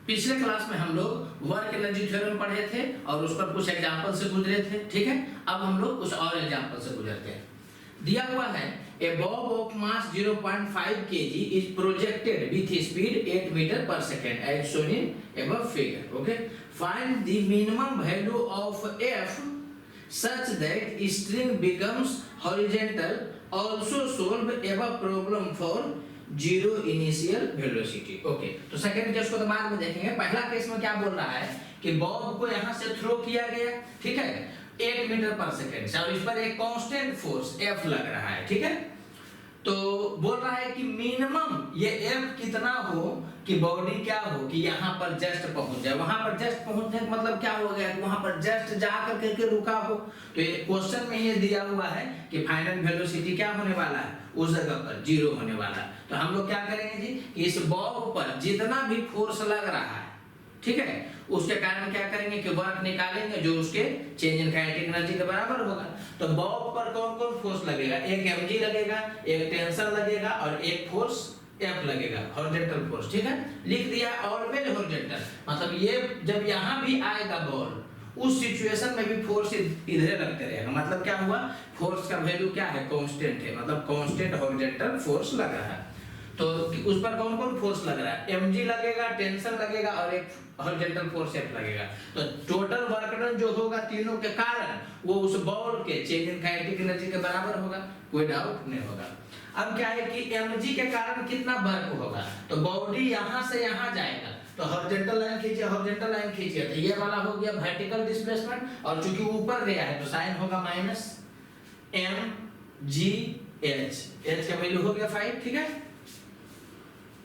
पिछले क्लास में हम लोग वर्क एनर्जी थ्योरम पढ़े थे और उस पर कुछ एग्जांपल से गुजरे थे, ठीक है। अब हम लोग कुछ और एग्जांपल से गुजरते हैं। दिया हुआ है a bob of mass 0.5 kg is projected with speed 8 meter per second as shown in above figure. Okay, find the minimum value of F such that string becomes horizontal. Also solve above problem for zero initial velocity. Okay, तो second case को तो बाद में देखेंगे। पहला case में क्या बोल रहा है कि बॉब को यहां से थ्रो किया गया, ठीक है, 8 मीटर पर सेकेंड से, और इस पर एक कांस्टेंट फोर्स F लग रहा है, ठीक है। तो बोल रहा है कि मिनिमम ये F कितना हो कि बॉडी क्या हो कि यहाँ पर जस्ट पहुंच जाए। वहां पर जस्ट पहुंचने का मतलब क्या हो गया कि वहां पर जस्ट जा करके के रुका हो। तो ये क्वेश्चन में ये दिया हुआ है कि फाइनल वेलोसिटी क्या होने वाला है, उस जगह पर 0 होने वाला है। तो हम लोग क्या करेंगे जी कि इस बॉब पर जितना भी फोर्स लग रहा है, ठीक है, उसके कारण क्या करेंगे कि वर्क निकालेंगे जो उसके चेंज इन काइनेटिक एनर्जी के बराबर होगा। तो बॉब पर कौन कौन फोर्स लगेगा, एक mg लगेगा, एक टेंशन लगेगा और एक फोर्स F लगेगा, हॉरिजॉन्टल फोर्स, ठीक है। लिख दिया ऑलवेज हॉरिजॉन्टल, मतलब ये जब यहां भी आएगा बॉल उस सिचुएशन में भी फोर्स इधर लगते रहेगा। मतलब क्या हुआ, फोर्स का वैल्यू क्या है, कांस्टेंट है, मतलब कांस्टेंट हॉरिजॉन्टल फोर्स लग रहा है। तो उस पर कौन कौन फोर्स लग रहा है, mg लगेगा, टेंशन लगेगा और एक हॉरिजॉन्टल फोर्स F लगेगा। तो टोटल वर्क डन जो होगा तीनों के कारण वो उस बॉल के चेंज इन काइनेटिक एनर्जी के बराबर होगा, कोई डाउट नहीं होगा। अब क्या है कि mg के कारण कितना वर्क होगा, तो बॉडी यहां से यहां जाएगा तो हॉरिजॉन्टल लाइन खींचिए, हॉरिजॉन्टल लाइन खींचिए, तो ये वाला हो गया वर्टिकल डिस्प्लेसमेंट, और चूंकि ऊपर गया है तो साइन होगा माइनस mgh, h का वैल्यू हो गया 5, ठीक है।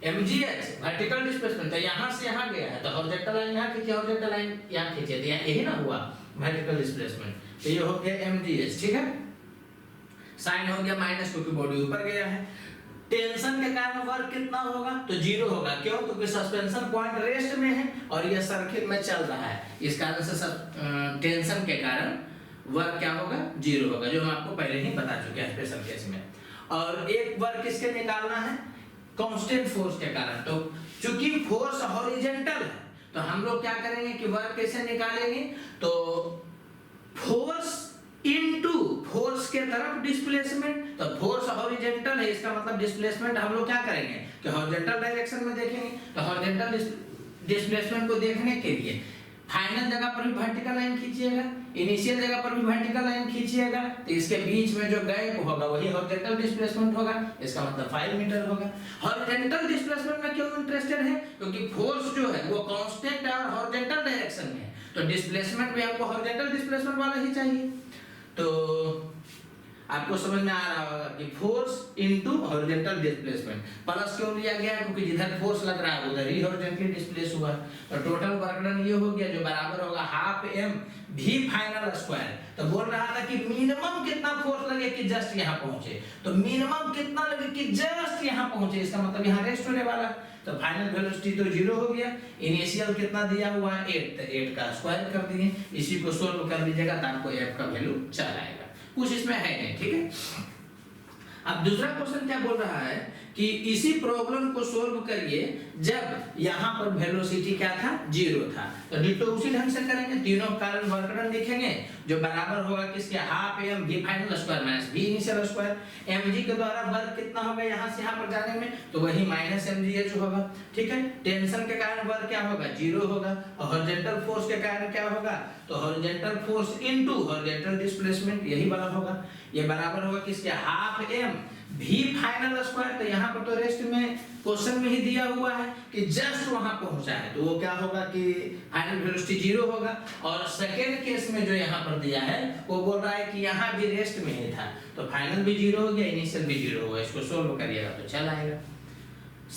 mgh वर्टिकल डिस्प्लेसमेंट, तो यहां से यहां गया है तो हॉरिजॉन्टल लाइन यहां खींचिए, हॉरिजॉन्टल लाइन यहां खींचिए, तो यही ना हुआ वर्टिकल डिस्प्लेसमेंट। तो ये हो गया mgh, ठीक है। साइन हो गया माइनस क्योंकि बॉडी ऊपर गया है। टेंशन के कारण वर्क कितना होगा, तो 0 होगा, क्यों, क्योंकि सस्पेंशन पॉइंट रेस्ट में है और ये सर्किट में चल रहा है, इस कारण से टेंशन के कारण वर्क क्या होगा, 0 होगा, जो हम आपको पहले ही बता चुके हैं स्पेशल केस में। और एक वर्क किसके निकालना है, कांस्टेंट फोर्स के कारण। तो चूंकि फोर्स हॉरिजॉन्टल है तो हम लोग क्या करेंगे कि वर्क कैसे निकालेंगे, तो फोर्स इनटू फोर्स के तरफ डिस्प्लेसमेंट। तो फोर्स हॉरिजॉन्टल है, इसका मतलब डिस्प्लेसमेंट हम लोग क्या करेंगे कि हॉरिजॉन्टल डायरेक्शन में देखेंगे। तो हॉरिजॉन्टल डिस्प्लेसमेंट को देखने के लिए फाइनल जगह पर भी वर्टिकल लाइन खींचिएगा, इनिशियल जगह पर भी वर्टिकल लाइन खींचिएगा, तो इसके बीच में जो गैप होगा वही हॉरिजॉन्टल डिस्प्लेसमेंट होगा, इसका मतलब 5 मीटर होगा। हॉरिजॉन्टल डिस्प्लेसमेंट में क्यों इंटरेस्टेड है, क्योंकि फोर्स जो है वो कांस्टेंट और हॉरिजॉन्टल डायरेक्शन में है, तो डिस्प्लेसमेंट भी आपको हॉरिजॉन्टल डिस्प्लेसमेंट वाला ही चाहिए। तो आपको समझ में आ रहा होगा कि force into horizontal displacement plus क्यों लिया गया, क्योंकि जिधर फोर्स लग रहा है उधर ही हॉरिजॉन्टली डिस्प्लेस हुआ, और टोटल वर्क डन ये हो गया जो बराबर होगा half m v final square. तो बोल रहा था कि मिनिमम कितना फोर्स लगे कि जस्ट यहां पहुंचे, तो मिनिमम कितना लगे कि जस्ट यहां पहुंचे, इसका मतलब यहां रेस्ट होने वाला। तो फाइनल वेलोसिटी तो 0 हो गया, इनिशियल कितना दिया हुआ है 8, तो 8 का स्क्वायर कर दिए, इसी को सोल्व कर लीजिएगा तो आपको f का वैल्यू चल आएगा, कुछ इसमें है नहीं, ठीक है। अब दूसरा क्वेश्चन क्या बोल रहा है कि इसी प्रॉब्लम को सोल्व करिए जब यहां पर वेलोसिटी क्या था, 0 था। तो डिटो उसी ढंग से करेंगे, तीनों कारण वर्क डन लिखेंगे जो बराबर होगा किसके, half m v final square minus v initial square. mg के द्वारा वर्क कितना होगा यहां से यहां पर जाने में, तो वही माइनस mgh होगा, ठीक है। टेंशन के कारण वर्क क्या होगा, 0 होगा, और हॉरिजॉन्टल फोर्स के कारण क्या होगा, तो horizontal force into horizontal displacement, यही वाला होगा, ये बराबर होगा किसके, half m v final square. तो यहां पर तो रेस्ट में क्वेश्चन में ही दिया हुआ है कि जस्ट वहां पहुंचा है, तो वो क्या होगा कि फाइनल वेलोसिटी 0 होगा। और सेकेंड केस में जो यहां पर दिया है वो बोल रहा है कि यहां भी रेस्ट में ही था, तो फाइनल भी 0 हो गया, इनिशियल भी 0 होगा, इसको सोल्व करिएगा तो चल आएगा,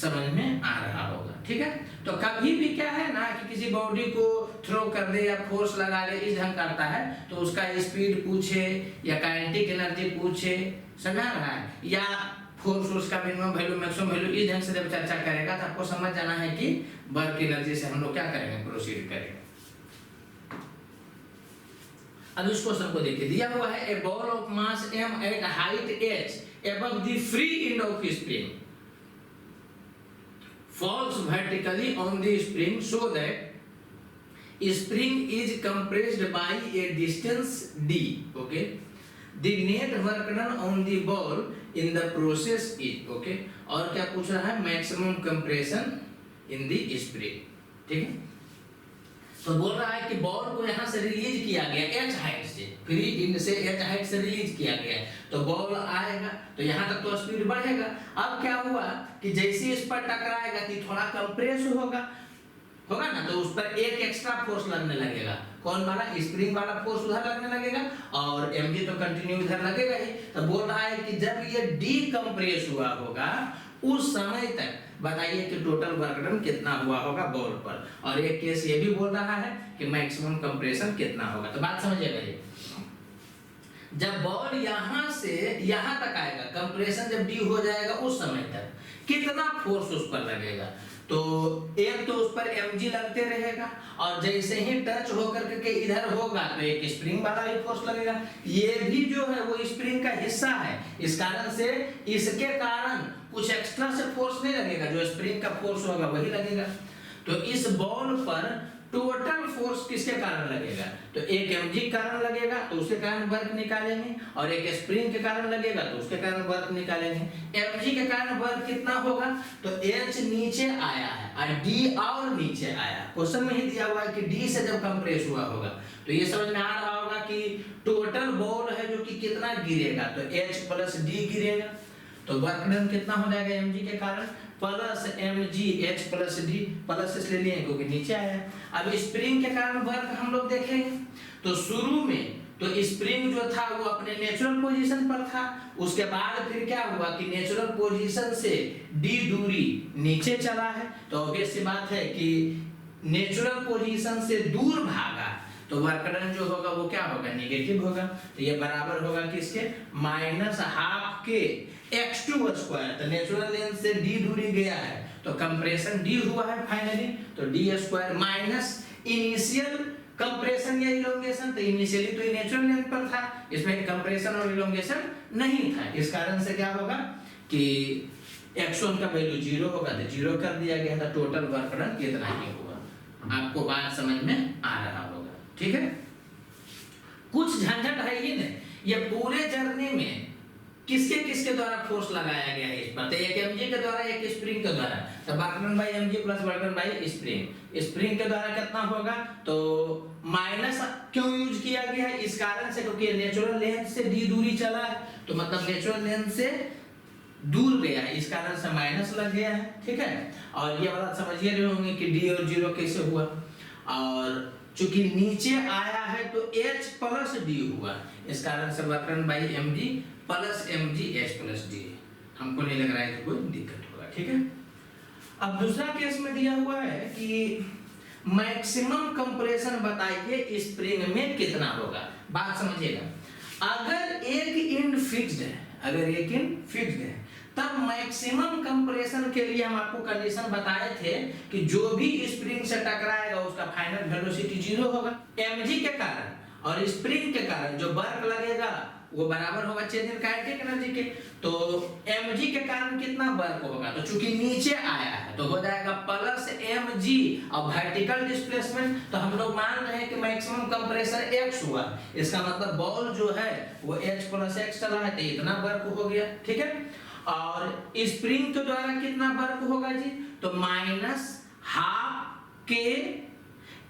समझ में आ रहा होगा, ठीक है। तो कभी भी क्या है ना कि किसी बॉडी को थ्रो कर दे या फोर्स लगा दे, इस ढंग करता है तो उसका स्पीड पूछे या काइनेटिक एनर्जी पूछे, समझ रहा है, या फोर्स उसका मिनिमम वैल्यू मैक्सिमम वैल्यू, इस ढंग से जब चर्चा करेगा तो आपको समझ जाना है कि वर्क एनर्जी से हम लोग क्या करेंगे, प्रोसीड करेंगे। अब इस क्वेश्चन को देखिए, दिया हुआ है a ball of mass m at height h above the free end of spring falls vertically on the spring so that spring is compressed by a distance d. Okay, the net work done on the ball in the process is. Okay, और क्या पूछ रहा है, maximum compression in the spring. ठीक है, तो बोल रहा है कि बॉल को यहाँ से रिलीज किया गया h हाइट से, फ्री इंड से h हाइट से रिलीज किया गया है, तो बॉल आएगा तो यहाँ तक तो स्पीड बढ़ेगा। अब क्या हुआ कि जैसे इस पर टकराएगा तो थोड़ा कंप्रेस होगा ना, तो उस पर एक एक्स्ट्रा फोर्स लगने लगेगा। कौन वाला, स्प्रिंग वाला फोर्स उधर लगने लगेगा और mg तो कंटिन्यू इधर लगेगा ही। तो बोल रहा है कि जब ये डीकंप्रेस हुआ होगा उस समय तक बताइए कि टोटल वर्क डन कितना हुआ होगा बॉल पर, और एक केस ये भी बोल रहा है कि मैक्सिमम कंप्रेशन कितना होगा। तो बात समझिएगा ये, जब बॉल यहाँ से यहाँ तक आएगा, कंप्रेशन जब डी हो जाएगा उस समय तक कितना फोर्स उस पर लगेगा, तो एक तो उस पर mg लगते रहेगा और जैसे ही टच होकर के इधर होगा तो एक स्प्रिंग वाला ही फोर्स लगेगा। ये भी जो है वो स्प्रिंग का हिस्सा है, इस कारण से इसके कारण कुछ एक्स्ट्रा से फोर्स नहीं लगेगा, जो स्प्रिंग का फोर्स होगा वही लगेगा। तो इस बॉल पर टोटल फोर्स किसके कारण लगेगा, तो एक mg कारण लगेगा तो उसके कारण वर्क निकालेंगे, और एक स्प्रिंग के कारण लगेगा तो उसके कारण वर्क निकालेंगे। mg के कारण वर्क कितना होगा, तो h नीचे आया है और d और नीचे आया, क्वेश्चन में ही दिया हुआ है कि d से जब कंप्रेस हुआ होगा तो ये समझ में आ रहा होगा कि टोटल बॉल है जो कि कितना गिरेगा, तो h प्लस d गिरेगा, तो वर्क डन कितना हो जाएगा mg के कारण plus mg h plus d, plus इसलिए लिए क्योंकि नीचे आया है। अब स्प्रिंग के कारण वर्क हम लोग देखेंगे, तो शुरू में तो स्प्रिंग जो था वो अपने नेचुरल पोजीशन पर था, उसके बाद फिर क्या हुआ कि नेचुरल पोजीशन से d दूरी नीचे चला है, तो ऑब्वियस सी बात है कि नेचुरल पोजीशन से दूर भागा तो वर्क डन जो होगा वो क्या होगा, नेगेटिव होगा। तो ये बराबर होगा किसके, माइनस हाफ के x2 स्क्वायर, तो नेचुरल लेंथ से d दूरी गया है तो कंप्रेशन d हुआ है फाइनली, तो d square minus initial compression या इलोंगेशन, तो इनिशियली तो नेचुरल लेंथ पर था, इसमें कंप्रेशन और इलोंगेशन नहीं था, इस कारण से क्या होगा कि x1 का वैल्यू 0 होगा, तो 0 कर दिया गया था, टोटल वर्क डन कितना ही होगा। आपको बात समझ में आ रहा होगा, ठीक है। कुछ झंझट है ही नहीं, ये पूरे जर्नी में किसके किसके द्वारा फोर्स लगाया गया है इस पर, तो एक mg के द्वारा एक स्प्रिंग के द्वारा, तो work done by mg plus work done bye spring. Spring के द्वारा कितना होगा, तो माइनस क्यों यूज किया गया है, इस कारण से क्योंकि नेचुरल लेंथ से d दूरी चला है, तो मतलब नेचुरल लेंथ से दूर गया है, इस कारण से माइनस लग गया है, ठीक है। और ये बात समझिए रहे होंगे कि d और 0 कैसे हुआ, और चूंकि नीचे आया है तो h प्लस d हुआ, इस कारण से work done by mg plus mg h plus d, हमको नहीं लग रहा है कि कोई दिक्कत होगा, ठीक है। अब दूसरा केस में दिया हुआ है कि मैक्सिमम कंप्रेशन बताइए स्प्रिंग में कितना होगा। बात समझिएगा, अगर एक इंड फिक्स्ड है, अगर एक इंड फिक्स्ड है तब मैक्सिमम कंप्रेशन के लिए हम आपको कंडीशन बताए थे कि जो भी स्प्रिंग से टकराएगा उसका फाइनल वेलोसिटी 0 होगा। mg के कारण और स्प्रिंग के कारण जो वर्क लगेगा वो बराबर होगा चेंज इन काइनेटिक एनर्जी के, तो mg के कारण कितना वर्क होगा, तो चूंकि नीचे आया है तो हो जाएगा प्लस mg, और वर्टिकल डिस्प्लेसमेंट तो हम लोग मान रहे हैं कि मैक्सिमम कंप्रेशन x हुआ, इसका मतलब बॉल जो है वो h प्लस x चला है तो इतना वर्क हो गया, ठीक है। और स्प्रिंग के द्वारा कितना वर्क होगा जी, तो माइनस हाफ के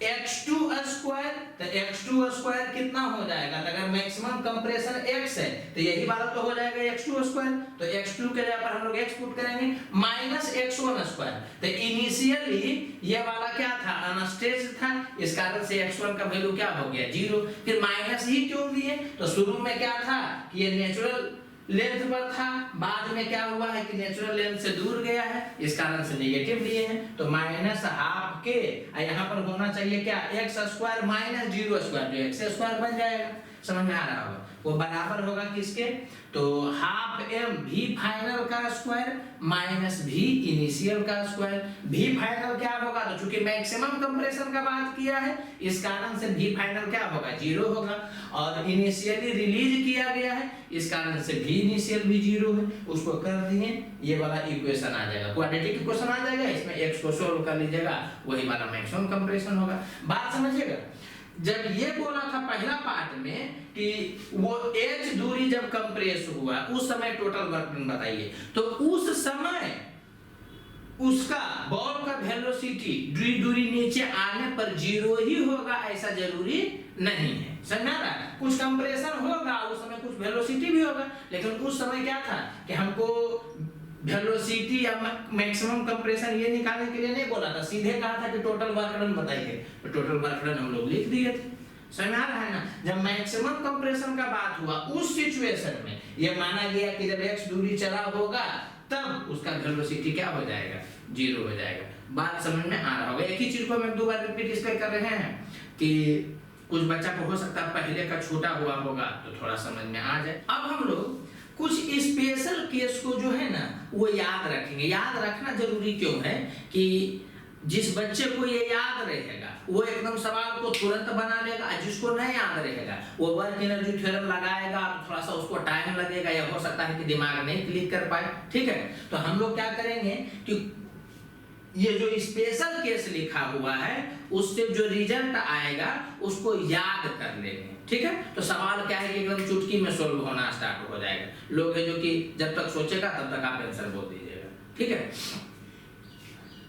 x2 स्क्वायर, तो x2 स्क्वायर कितना हो जाएगा, तो अगर मैक्सिमम कंप्रेशन x है तो यही वाला तो हो जाएगा x2 स्क्वायर, तो x2 के जगह पर हम लोग x पुट करेंगे माइनस x1 स्क्वायर, तो इनिशियली ये वाला क्या था, अनस्ट्रेच्ड था, इस कारण से x1 का वैल्यू क्या हो गया 0, फिर माइनस ही क्यों दिए, तो शुरू में क्या था कि ये नेचुरल लेंथ पर था, बाद में क्या हुआ है कि नेचुरल लेंथ से दूर गया है, इस कारण से नेगेटिव लिए हैं, तो माइनस हाफ के यहाँ पर होना चाहिए क्या x स्क्वायर माइनस 0 स्क्वायर, जो x स्क्वायर बन जाएगा, समझ में आ रहा होगा। वो बराबर होगा किसके, तो हाफ एम वी फाइनल का स्क्वायर माइनस वी इनिशियल का स्क्वायर। वी फाइनल क्या होगा, तो चूंकि मैक्सिमम कंप्रेशन का बात किया है इस कारण से वी फाइनल क्या होगा, 0 होगा, और इनिशियली रिलीज किया गया है इस कारण से वी इनिशियल भी 0 है। उसको कर दिए, ये वाला इक्वेशन आ जाएगा, क्वाड्रेटिक इक्वेशन आ जाएगा, इसमें x को सोल्व कर लीजिएगा, वही वाला मैक्सिमम कंप्रेशन होगा। बात समझिएगा, जब ये बोला था पहला पार्ट में कि वो h दूरी जब कंप्रेस हुआ उस समय टोटल वर्क डन बताइए, तो उस समय उसका बॉल का वेलोसिटी दूरी नीचे आने पर 0 ही होगा ऐसा जरूरी नहीं है, समझा रहा है। कुछ कंप्रेशन होगा उस समय, कुछ वेलोसिटी भी होगा, लेकिन उस समय क्या था कि हमको वेलोसिटी या मैक्सिमम कंप्रेशन ये निकालने के लिए नहीं बोला था, सीधे कहा था कि टोटल वर्क डन बताइए, तो टोटल वर्क डन हम लोग लिख दिए थे, समझ आ रहा है ना। जब मैक्सिमम कंप्रेशन का बात हुआ उस सिचुएशन में ये माना गया कि जब x दूरी चला होगा तब उसका वेलोसिटी क्या हो जाएगा, 0 हो जाएगा। बात समझ में आ रहा होगा। एक ही चीज को हम एक दो बार रिपीट इसलिए कर रहे हैं कि कुछ बच्चा को हो सकता है पहले का छोटा हुआ होगा तो थोड़ा समझ में आ जाए। अब हम लोग कुछ स्पेशल केस को जो है ना वो याद रखेंगे। याद रखना जरूरी क्यों है कि जिस बच्चे को ये याद रहेगा वो एकदम सवाल को तुरंत बना लेगा, जिसको नहीं याद रहेगा वो वर्क एनर्जी थ्योरम लगाएगा तो थोड़ा सा उसको टाइम लगेगा, या हो सकता है कि दिमाग नहीं क्लिक कर पाए, ठीक है। तो हम लोग क्या करेंगे कि ये जो स्पेशल केस लिखा हुआ है उससे जो रिजल्ट आएगा उसको याद कर लेंगे, ठीक है। तो सवाल क्या है कि एकदम चुटकी में सोल्व होना स्टार्ट हो जाएगा। लोग है जो कि जब तक सोचेगा तब तक आप आंसर बोल दीजिएगा, ठीक है।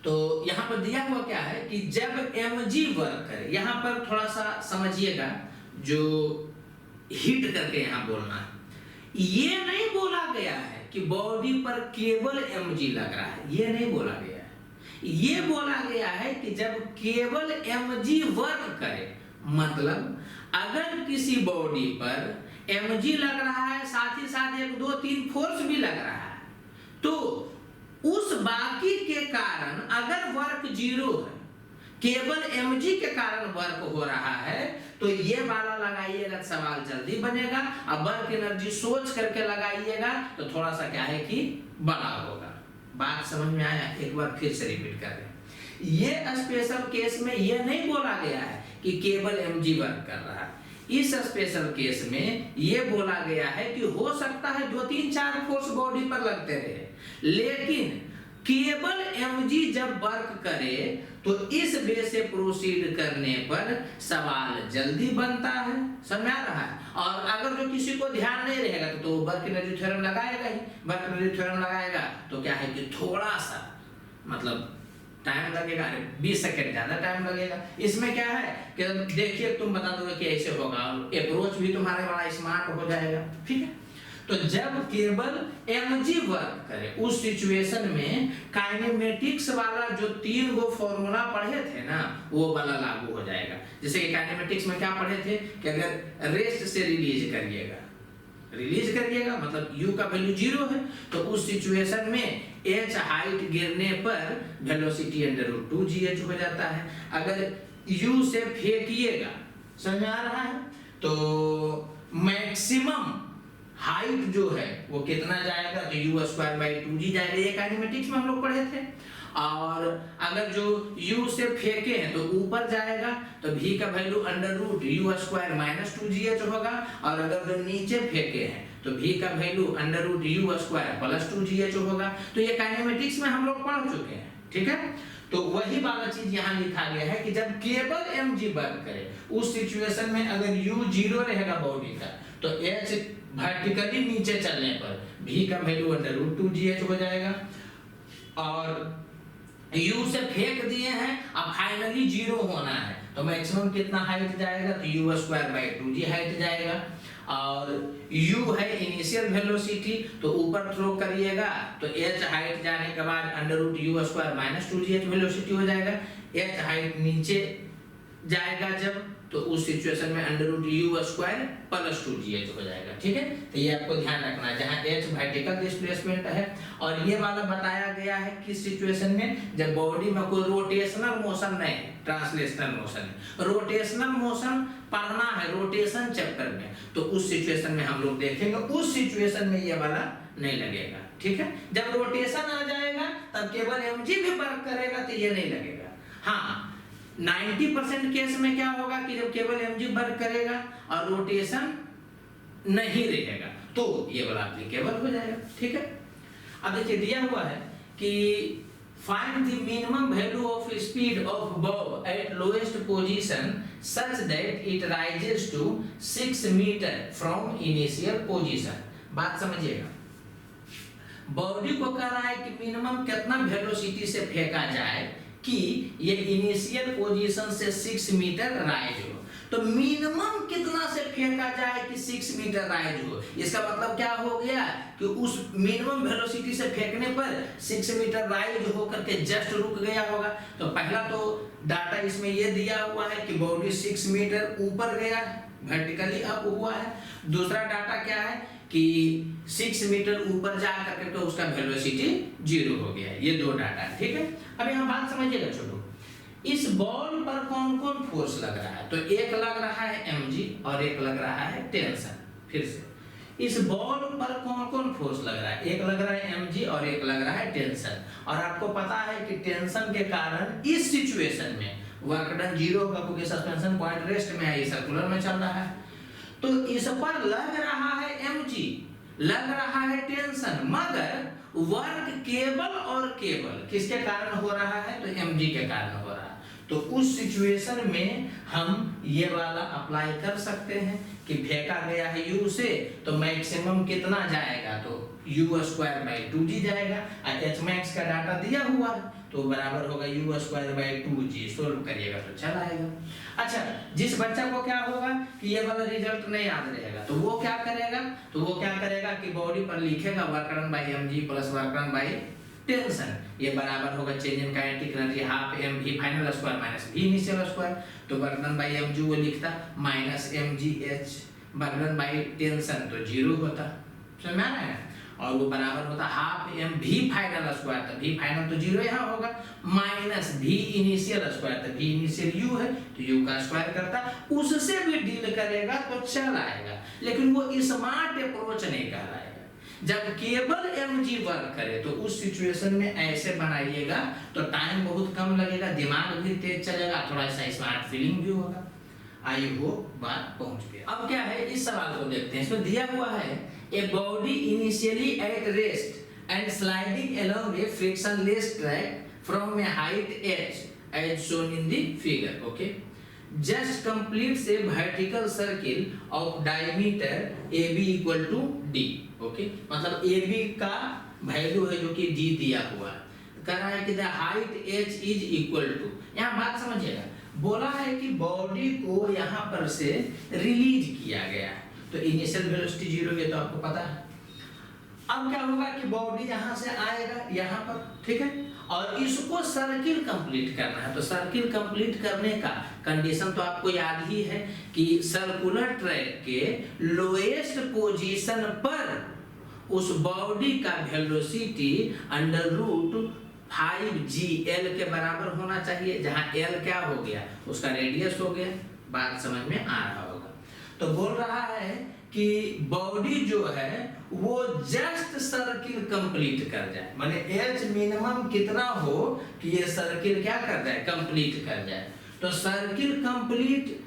तो यहाँ पर दिया हुआ क्या है कि जब mg वर्क करे, यहाँ पर थोड़ा सा समझिएगा, जो हिट करके यहाँ बोलना है, ये नहीं बोला गया है कि बॉडी पर केवल mg लग रहा है, ये नहीं बोला गया है। ये बोला गया है कि जब केवल mg वर्क करे, मतलब अगर किसी बॉडी पर mg लग रहा है साथ ही साथ 1 2 3 फोर्स भी लग रहा है, तो उस बाकी के कारण अगर वर्क 0 है, केवल mg के कारण वर्क हो रहा है, तो ये वाला लगाइएगा सवाल जल्दी बनेगा। अब वर्क एनर्जी सोच करके लगाइएगा तो थोड़ा सा क्या है कि बड़ा होगा। बात समझ में आया? एक बार फिर से रिपीट कर रहे हैं। ये स्पेशल केस में ये नहीं बोला गया है कि केवल mg वर्क कर रहा है। इस स्पेशल केस में ये बोला गया है कि हो सकता है 2 3 4 फोर्स बॉडी पर लगते रहे, लेकिन केवल mg जब वर्क करे तो इस वे से प्रोसीड करने पर सवाल जल्दी बनता है, समझ आ रहा है। और अगर जो किसी को ध्यान नहीं रहेगा तो वर्क एनर्जी थ्योरम लगाएगा ही, वर्क एनर्जी थ्योरम लगाएगा तो क्या है कि थोड़ा सा मतलब टाइम लगेगा, 20 सेकंड ज्यादा टाइम लगेगा। इसमें क्या है कि देखिए तुम बता दोगे कि ऐसे होगा, अप्रोच भी तुम्हारे बड़ा स्मार्ट हो जाएगा, ठीक है। तो जब केवल mg वर्क करे उस सिचुएशन में काइनेमेटिक्स वाला जो 3 गो फॉर्मूला पढ़े थे ना वो वाला लागू हो जाएगा। जैसे कि काइनेमेटिक्स में क्या पढ़े थे कि अगर रेस्ट से रिलीज करिएगा मतलब u का वैल्यू 0 है, तो उस सिचुएशन में h हाइट गिरने पर वेलोसिटी √2gh हो जाता है। अगर u से फेंकिएगा, समझ आ रहा है, तो मैक्सिमम हाइट जो है वो कितना जाएगा, तो u²/2g जाएगा। ये काइनेमेटिक्स में हम लोग पढ़े थे। और अगर जो u से फेंके हैं तो ऊपर जाएगा तो v का वैल्यू √u² - 2gh होगा, और अगर जो नीचे फेंके हैं तो v का वैल्यू √u² + 2gh होगा। तो ये काइनेमेटिक्स में हम लोग पढ़ चुके हैं, ठीक है। तो वही वाला चीज यहाँ लिखा गया है कि जब केवल mg वर्क करे उस सिचुएशन में अगर u 0 रहेगा बॉडी का, तो h वर्टिकली नीचे चलने पर v का वैल्यू √2gh हो जाएगा। और u से फेंक दिए हैं, अब फाइनली 0 होना है तो मैक्सिमम कितना हाइट जाएगा, तो u²/2g हाइट जाएगा। और u है इनिशियल वेलोसिटी, तो ऊपर थ्रो करिएगा तो h हाइट जाने के बाद √u² - 2gh वेलोसिटी हो जाएगा। h हाइट नीचे जाएगा जब, तो उस सिचुएशन में under root u square plus 2gh हो जाएगा। ठीक है, तो ये आपको ध्यान रखना है, जहां h वर्टिकल डिस्प्लेसमेंट है और ये वाला बताया गया है किस सिचुएशन में, जब बॉडी में कोई रोटेशनल मोशन नहीं, ट्रांसलेशनल मोशन है। रोटेशनल मोशन पढ़ना है रोटेशन चैप्टर में, तो उस सिचुएशन में हम लोग देखेंगे, उस सिचुएशन में ये वाला नहीं लगेगा। ठीक है, जब रोटेशन आ जाएगा तब केवल mg भी वर्क करेगा, तो ये नहीं लगेगा। हाँ, 90% केस में क्या होगा कि जब केवल mg वर्क करेगा और रोटेशन नहीं रहेगा, तो ये वाला एप्लीकेबल हो जाएगा। ठीक है, अब देखिए दिया हुआ है कि find the minimum value of speed of bob at lowest position such that it rises to 6 meter from initial position। बात समझिएगा, बॉडी को कह रहा है कि मिनिमम कितना वेलोसिटी से फेंका जाए कि ये इनिशियल पोजीशन से 6 मीटर राइज हो। तो मिनिमम कितना से फेंका जाए कि 6 मीटर राइज हो, इसका मतलब क्या हो गया कि उस मिनिमम वेलोसिटी से फेंकने पर 6 मीटर राइज होकर के जस्ट रुक गया होगा। तो पहला तो डाटा इसमें ये दिया हुआ है कि बॉडी 6 मीटर ऊपर गया है, वर्टिकली अप हुआ है। दूसरा डाटा क्या है कि 6 मीटर ऊपर जा करके तो उसका वेलोसिटी 0 हो गया है। ये दो डाटा है। ठीक है, अब यहाँ बात समझिएगा छोटू, इस बॉल पर कौन कौन फोर्स लग रहा है, तो एक लग रहा है mg और एक लग रहा है टेंशन। फिर से इस बॉल पर कौन कौन फोर्स लग रहा है, एक लग रहा है mg और एक लग रहा है टेंशन। और आपको पता है कि टेंशन के कारण इस सिचुएशन में वर्क डन 0 होगा, क्योंकि सस्पेंशन पॉइंट रेस्ट में है, ये सर्कुलर में चल रहा है। तो इस पर लग रहा है mg, लग रहा है टेंशन, मगर वर्क केवल और केवल किसके कारण हो रहा है, तो mg के कारण हो रहा है। तो उस सिचुएशन में हम ये वाला अप्लाई कर सकते हैं कि फेंका गया है u से, तो मैक्सिमम कितना जाएगा, तो u स्क्वायर बाई 2g जाएगा। और h मैक्स का डाटा दिया हुआ है, तो बराबर होगा u square by 2g। Solve करिएगा तो चल आएगा। अच्छा, जिस बच्चा को क्या होगा कि ये वाला रिजल्ट नहीं याद रहेगा, तो वो क्या करेगा, तो वो क्या करेगा कि बॉडी पर लिखेगा work done by mg plus work done by tension, ये बराबर होगा change in kinetic energy half mv final square minus v initial square. तो वर्क डन बाई mg वो लिखता minus mgh work done by tension, तो 0 होता, समझ में आ रहा है। और वो बराबर होता हाफ mv फाइनल स्क्वायर, तो v फाइनल तो 0 यहाँ होगा, माइनस v इनिशियल स्क्वायर, तो v इनिशियल u है तो u का स्क्वायर करता, उससे भी डील करेगा तो चल आएगा। लेकिन वो स्मार्ट अप्रोच नहीं कहलाएगा। जब केवल mg वर्क करे तो उस सिचुएशन में ऐसे बनाइएगा, तो टाइम बहुत कम लगेगा, दिमाग भी तेज चलेगा, थोड़ा सा स्मार्ट फीलिंग भी होगा। आई होप बात पहुंच गया। अब क्या है, इस सवाल को देखते हैं। इसमें दिया हुआ है a body initially at rest and sliding along a frictionless track from a height h as shown in the figure. Okay, just completes a vertical circle of diameter AB equal to D। Okay, मतलब AB का value है जो कि D दिया हुआ है, कह रहा है कि the height h is equal to, यहाँ बात समझिएगा, बोला है कि बॉडी को यहाँ पर से रिलीज किया गया है, तो इनिशियल वेलोसिटी 0 है, तो आपको पता है। अब क्या होगा कि बॉडी यहाँ से आएगा यहाँ पर, ठीक है, और इसको सर्किल कंप्लीट करना है। तो सर्किल कंप्लीट करने का कंडीशन तो आपको याद ही है कि सर्कुलर ट्रैक के लोएस्ट पोजीशन पर उस बॉडी का वेलोसिटी अंडर रूट 5gl के बराबर होना चाहिए, जहां l क्या हो गया, उसका रेडियस हो गया। बात समझ में आ रहा होगा। तो बोल रहा है कि बॉडी जो है वो जस्ट सर्किल कंप्लीट कर जाए, माने h मिनिमम कितना हो कि ये सर्किल क्या कर जाए, कंप्लीट कर जाए। तो सर्किल कंप्लीट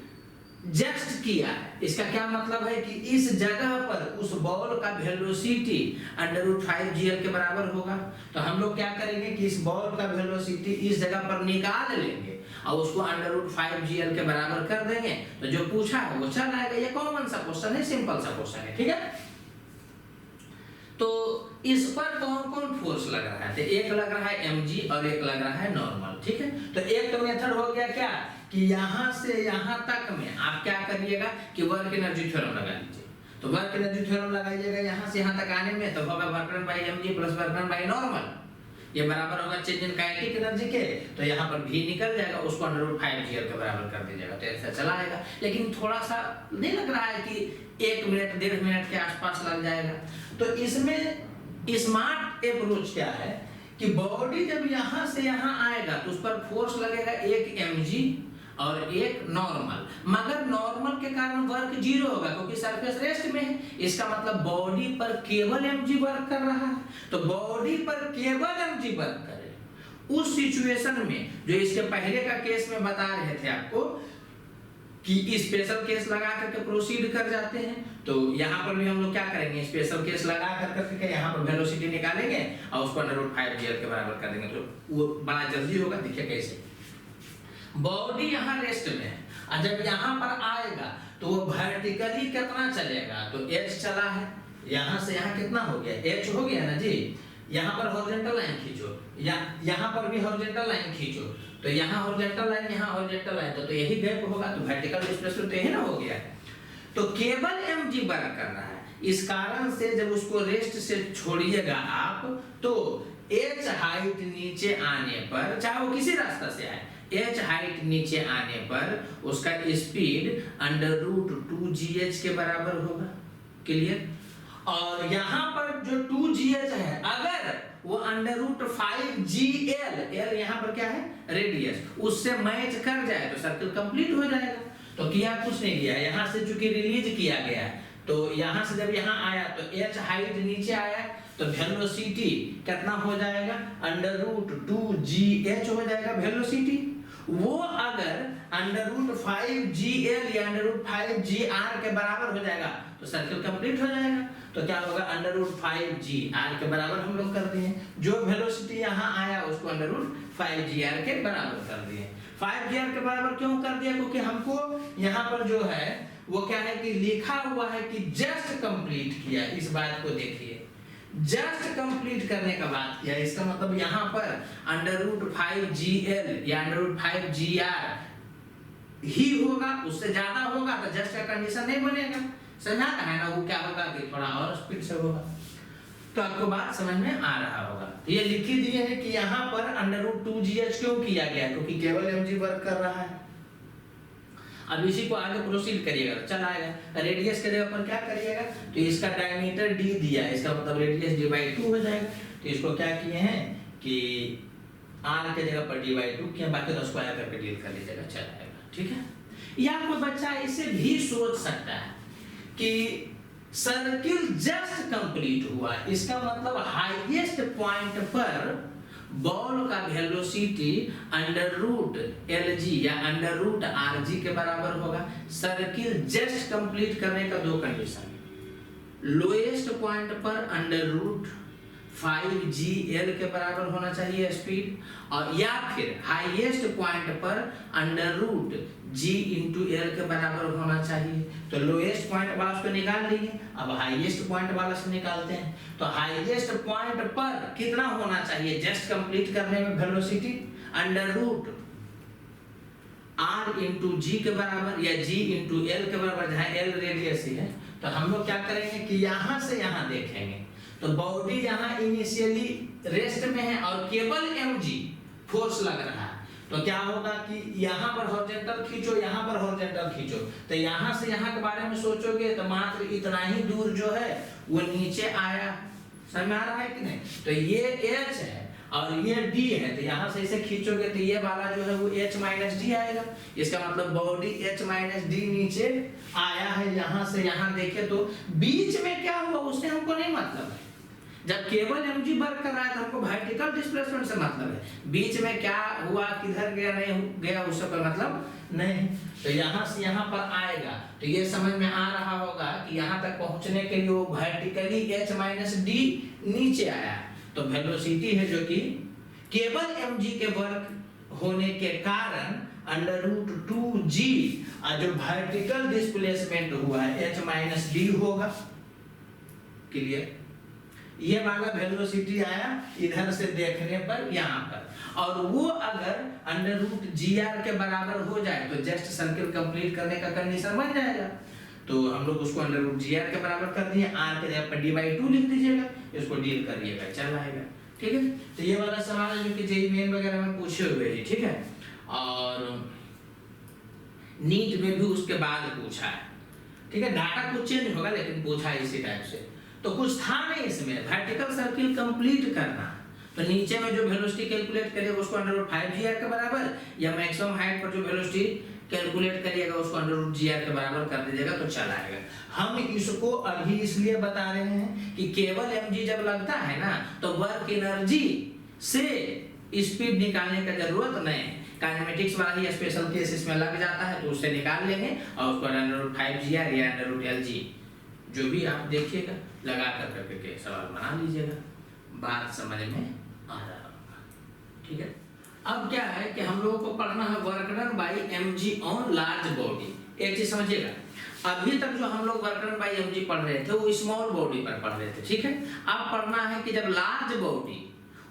जस्ट किया है, इसका क्या मतलब है कि इस जगह पर उस बॉल का वेलोसिटी अंडर रूट 5gl के बराबर होगा। तो हम लोग क्या करेंगे कि इस बॉल का वेलोसिटी इस जगह पर निकाल लेंगे और उसको अंडर रूट 5gl के बराबर कर देंगे, तो जो पूछा है वो चल आएगा। ये कॉमन सा क्वेश्चन है, सिंपल सा क्वेश्चन है, ठीक है। तो इस पर कौन कौन फोर्स लग रहा है, तो एक लग रहा है mg और एक लग रहा है नॉर्मल, ठीक है। तो एक तो मेथड हो गया क्या कि यहाँ से यहाँ तक में आप क्या करिएगा कि वर्क एनर्जी थ्योरम लगा लीजिए। तो वर्क एनर्जी थ्योरम लगाइएगा यहाँ से यहाँ तक आने में, तो होगा work done by mg plus work done by normal. ये बराबर होगा चेंज इन काइनेटिक एनर्जी के, तो यहाँ पर भी निकल जाएगा, उसको √5gl के बराबर कर दीजिएगा, तो ऐसा चला आएगा। लेकिन थोड़ा सा नहीं लग रहा है कि 1 मिनट 1.5 मिनट के आसपास लग जाएगा। तो इसमें स्मार्ट अप्रोच क्या है कि बॉडी जब यहाँ से यहाँ आएगा तो उस पर फोर्स लगेगा 1 mg और 1 नॉर्मल, मगर नॉर्मल के कारण वर्क 0 होगा क्योंकि सरफेस रेस्ट में है। इसका मतलब बॉडी पर केवल mg वर्क कर रहा है। तो बॉडी पर केवल mg वर्क करे उस सिचुएशन में, जो इसके पहले का केस में बता रहे थे आपको कि स्पेशल केस लगा करके प्रोसीड कर जाते हैं, तो यहाँ पर भी हम लोग क्या करेंगे, स्पेशल केस लगा करके यहाँ पर वेलोसिटी निकालेंगे और उसको √5gl के बराबर कर देंगे, तो वो बड़ा जल्दी होगा। देखिए कैसे, बॉडी यहाँ रेस्ट में है और जब यहाँ पर आएगा तो वो वर्टिकली कितना चलेगा, तो h चला है, यहाँ से यहाँ कितना हो गया, h हो गया ना जी। यहाँ पर हॉरिजॉन्टल लाइन खींचो, यहाँ पर भी हॉरिजॉन्टल लाइन खींचो, तो यहाँ हॉरिजॉन्टल लाइन, यहाँ हॉरिजॉन्टल लाइन, तो यही गैप होगा, तो वर्टिकल डिस्प्लेसमेंट तो यही ना हो गया है। तो केवल mg वर्क कर रहा है। इस कारण से जब उसको रेस्ट से छोड़िएगा आप, तो h हाइट नीचे आने पर, चाहे वो किसी रास्ता से आए, h हाइट नीचे आने पर उसका स्पीड √2gh के बराबर होगा। क्लियर। और यहाँ पर जो 2gh है, अगर वो √5gl, l यहाँ पर क्या है, रेडियस, उससे मैच कर जाए तो सर्कल कंप्लीट हो जाएगा। तो किया कुछ नहीं किया, यहाँ से चूंकि रिलीज किया गया है, तो यहाँ से जब यहाँ आया तो h हाइट नीचे आया, तो वेलोसिटी कितना हो जाएगा, √2gh हो जाएगा वेलोसिटी। वो अगर √5gl या √5gr के बराबर हो जाएगा तो सर्कल कंप्लीट हो जाएगा। तो क्या होगा, √5gr के बराबर हम लोग कर दिए, जो वेलोसिटी यहाँ आया उसको √5gr के बराबर कर दिए। 5gr के बराबर क्यों कर दिया, क्योंकि हमको यहाँ पर जो है वो क्या है कि लिखा हुआ है कि जस्ट कंप्लीट किया। इस बात को देखिए, जस्ट कंप्लीट करने का बात किया, इसका मतलब यहाँ पर √5gl या √5gr ही होगा, उससे ज्यादा होगा तो जस्ट का कंडीशन नहीं बनेगा। समझा है ना, वो क्या होगा कि थोड़ा और स्पीड से होगा। तो आपको बात समझ में आ रहा होगा। ये लिख ही दिए है कि यहाँ पर √2gh क्यों किया गया, क्योंकि केवल mg वर्क कर रहा है। अब इसी को आगे प्रोसीड करिएगा तो चल आएगा। रेडियस के जगह पर क्या करिएगा, तो इसका डायमीटर d दिया है, इसका मतलब रेडियस d/2 हो जाएगा। तो इसको क्या किए हैं कि r के जगह पर d/2 किया, बाकी तो स्क्वायर करके डील कर लीजिएगा, चल आएगा। ठीक है। या कोई बच्चा इसे भी सोच सकता है कि सर्किल जस्ट कंप्लीट हुआ, इसका मतलब हाईएस्ट पॉइंट पर बॉल का वेलोसिटी √lg या √rg के बराबर होगा। सर्किल जस्ट कंप्लीट करने का दो कंडीशन, लोएस्ट पॉइंट पर √5gl के बराबर होना चाहिए स्पीड, और या फिर हाईएस्ट पॉइंट पर √g/l के बराबर होना चाहिए। तो लोएस्ट पॉइंट वाला उसको निकाल लीजिए, अब हाईएस्ट पॉइंट वाला से निकालते हैं। तो हाईएस्ट पॉइंट पर कितना होना चाहिए जस्ट कंप्लीट करने में वेलोसिटी, √r/g के बराबर या g/l के बराबर, जहाँ l रेडियस ही है। तो हम लोग क्या करेंगे कि यहाँ से यहाँ देखेंगे, तो बॉडी यहाँ इनिशियली रेस्ट में है और केवल mg फोर्स लग रहा है। तो क्या होगा कि यहाँ पर हॉरिजॉन्टल खींचो, यहाँ पर हॉरिजॉन्टल खींचो, तो यहाँ से यहाँ के बारे में सोचोगे तो मात्र इतना ही दूर जो है वो नीचे आया। समझ में आ रहा है कि नहीं। तो ये h है और ये d है, तो यहाँ से इसे खींचोगे तो ये वाला जो है वो h-d आएगा। इसका मतलब बॉडी h-d नीचे आया है। यहाँ से यहाँ देखे तो बीच में क्या हुआ उससे हमको नहीं मतलब है। जब केवल mg वर्क कर रहा है तो हमको वर्टिकल डिस्प्लेसमेंट से मतलब है, बीच में क्या हुआ, किधर गया नहीं गया, उससे कोई मतलब नहीं। तो यहाँ से यहाँ पर आएगा तो ये समझ में आ रहा होगा कि यहाँ तक पहुँचने के लिए वो वर्टिकली h-d नीचे आया। तो वेलोसिटी है जो कि केवल mg के वर्क होने के कारण √2g और जो वर्टिकल डिस्प्लेसमेंट हुआ है h-d होगा। क्लियर। ये वाला वेलोसिटी आया इधर से देखने पर यहाँ पर, और वो अगर √gr के बराबर हो जाए तो जस्ट सर्किल कंप्लीट करने का कंडीशन बन जाएगा। तो हम लोग उसको √gr के बराबर कर दिए, r के जगह पर d/2 लिख दीजिएगा, इसको डील करिएगा, चल आएगा। ठीक है। तो ये वाला सवाल है जो कि जेईई मेन वगैरह में पूछे हुए हैं, ठीक है, और नीट में भी उसके बाद पूछा है, ठीक है। डाटा कुछ चेंज होगा लेकिन पूछा है इसी टाइप से। तो कुछ था नहीं इसमें, वर्टिकल सर्किल कंप्लीट करना, तो नीचे में जो वेलोसिटी कैलकुलेट करिएगा उसको √5 g के बराबर, या मैक्सिमम हाइट पर जो वेलोसिटी कैलकुलेट करिएगा उसको √g के बराबर कर दीजिएगा तो चल आएगा। हम इसको अभी इसलिए बता रहे हैं कि केवल mg जब लगता है ना तो वर्क एनर्जी से स्पीड निकालने का जरूरत नहीं है। काइनेमेटिक्स वाला ही स्पेशल केस इसमें लग जाता है तो उससे निकाल लेंगे और उसको √5g या √Lg जो भी आप देखिएगा लगा कर करके सवाल बना लीजिएगा, बात समझ में आ रहा होगा, ठीक है। अब क्या है कि हम लोगों को पढ़ना है work done by mg on large body. एक चीज समझिएगा, अभी तक जो हम लोग वर्क डन बाय mg पढ़ रहे थे वो स्मॉल बॉडी पर पढ़ रहे थे, ठीक है। अब पढ़ना है कि जब लार्ज बॉडी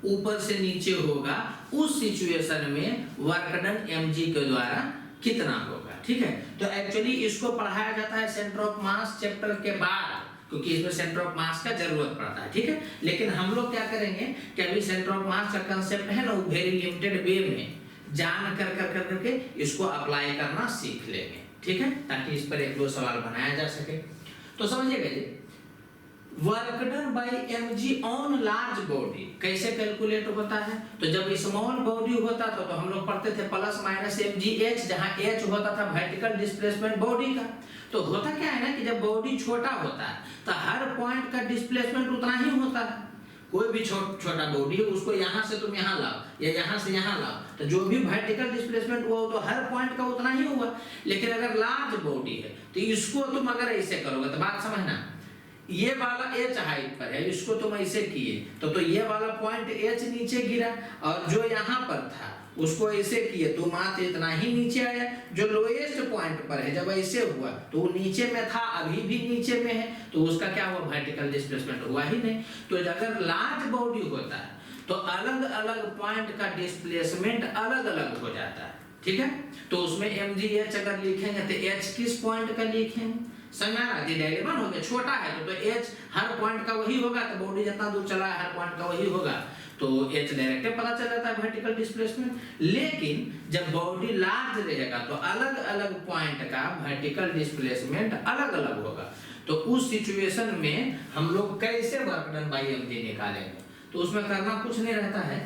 ऊपर से नीचे होगा उस सिचुएशन में वर्क डन mg के द्वारा कितना होगा, ठीक है। तो एक्चुअली इसको पढ़ाया जाता है सेंटर ऑफ मास चैप्टर के बाद, क्योंकि इसमें सेंटर ऑफ मास का जरूरत पड़ता है, ठीक है। लेकिन हम लोग क्या करेंगे कि अभी सेंटर ऑफ मास का कंसेप्ट है ना वो वेरी लिमिटेड वे में जान कर करके इसको अप्लाई करना सीख लेंगे, ठीक है, ताकि इस पर एक दो सवाल बनाया जा सके। तो समझिएगा जी, work done by mg on large body कैसे कैलकुलेट होता है। तो जब स्मॉल बॉडी होता था तो हम लोग पढ़ते थे प्लस माइनस mgh, जहां h होता था वर्टिकल डिस्प्लेसमेंट बॉडी का। तो होता क्या है ना कि जब बॉडी छोटा होता है तो हर पॉइंट का डिस्प्लेसमेंट उतना ही होता है। कोई भी छोटा बॉडी है उसको यहाँ से तुम यहाँ लाओ या यहाँ से यहाँ लाओ तो जो भी वर्टिकल डिस्प्लेसमेंट हुआ तो हर पॉइंट का उतना ही हुआ। लेकिन अगर लार्ज बॉडी है तो इसको तुम अगर ऐसे करोगे तो बात समझना, ये वाला h हाइट पर है, इसको तुम ऐसे किए तो ये वाला पॉइंट h नीचे गिरा और जो यहाँ पर था उसको ऐसे किए तो मात्र इतना ही नीचे आया। जो लोएस्ट पॉइंट पर है जब ऐसे हुआ तो वो नीचे में था, अभी भी नीचे में है, तो उसका क्या हुआ, वर्टिकल डिस्प्लेसमेंट हुआ ही नहीं। तो अगर लार्ज बॉडी होता है तो अलग अलग पॉइंट का डिस्प्लेसमेंट अलग अलग हो जाता है, ठीक है। तो उसमें mgh अगर लिखेंगे तो h किस पॉइंट का लिखेंगे, समझ आ डायरेक्ट हो गया। छोटा है तो h हर पॉइंट का वही होगा, तो बॉडी जितना दूर चला है हर पॉइंट का वही होगा, तो h डायरेक्ट पता चल जाता है वर्टिकल डिस्प्लेसमेंट। लेकिन जब बॉडी लार्ज रहेगा तो अलग अलग पॉइंट का वर्टिकल डिस्प्लेसमेंट अलग अलग होगा। तो उस सिचुएशन में हम लोग कैसे वर्क डन बाय mg निकालेंगे, तो उसमें करना कुछ नहीं रहता है।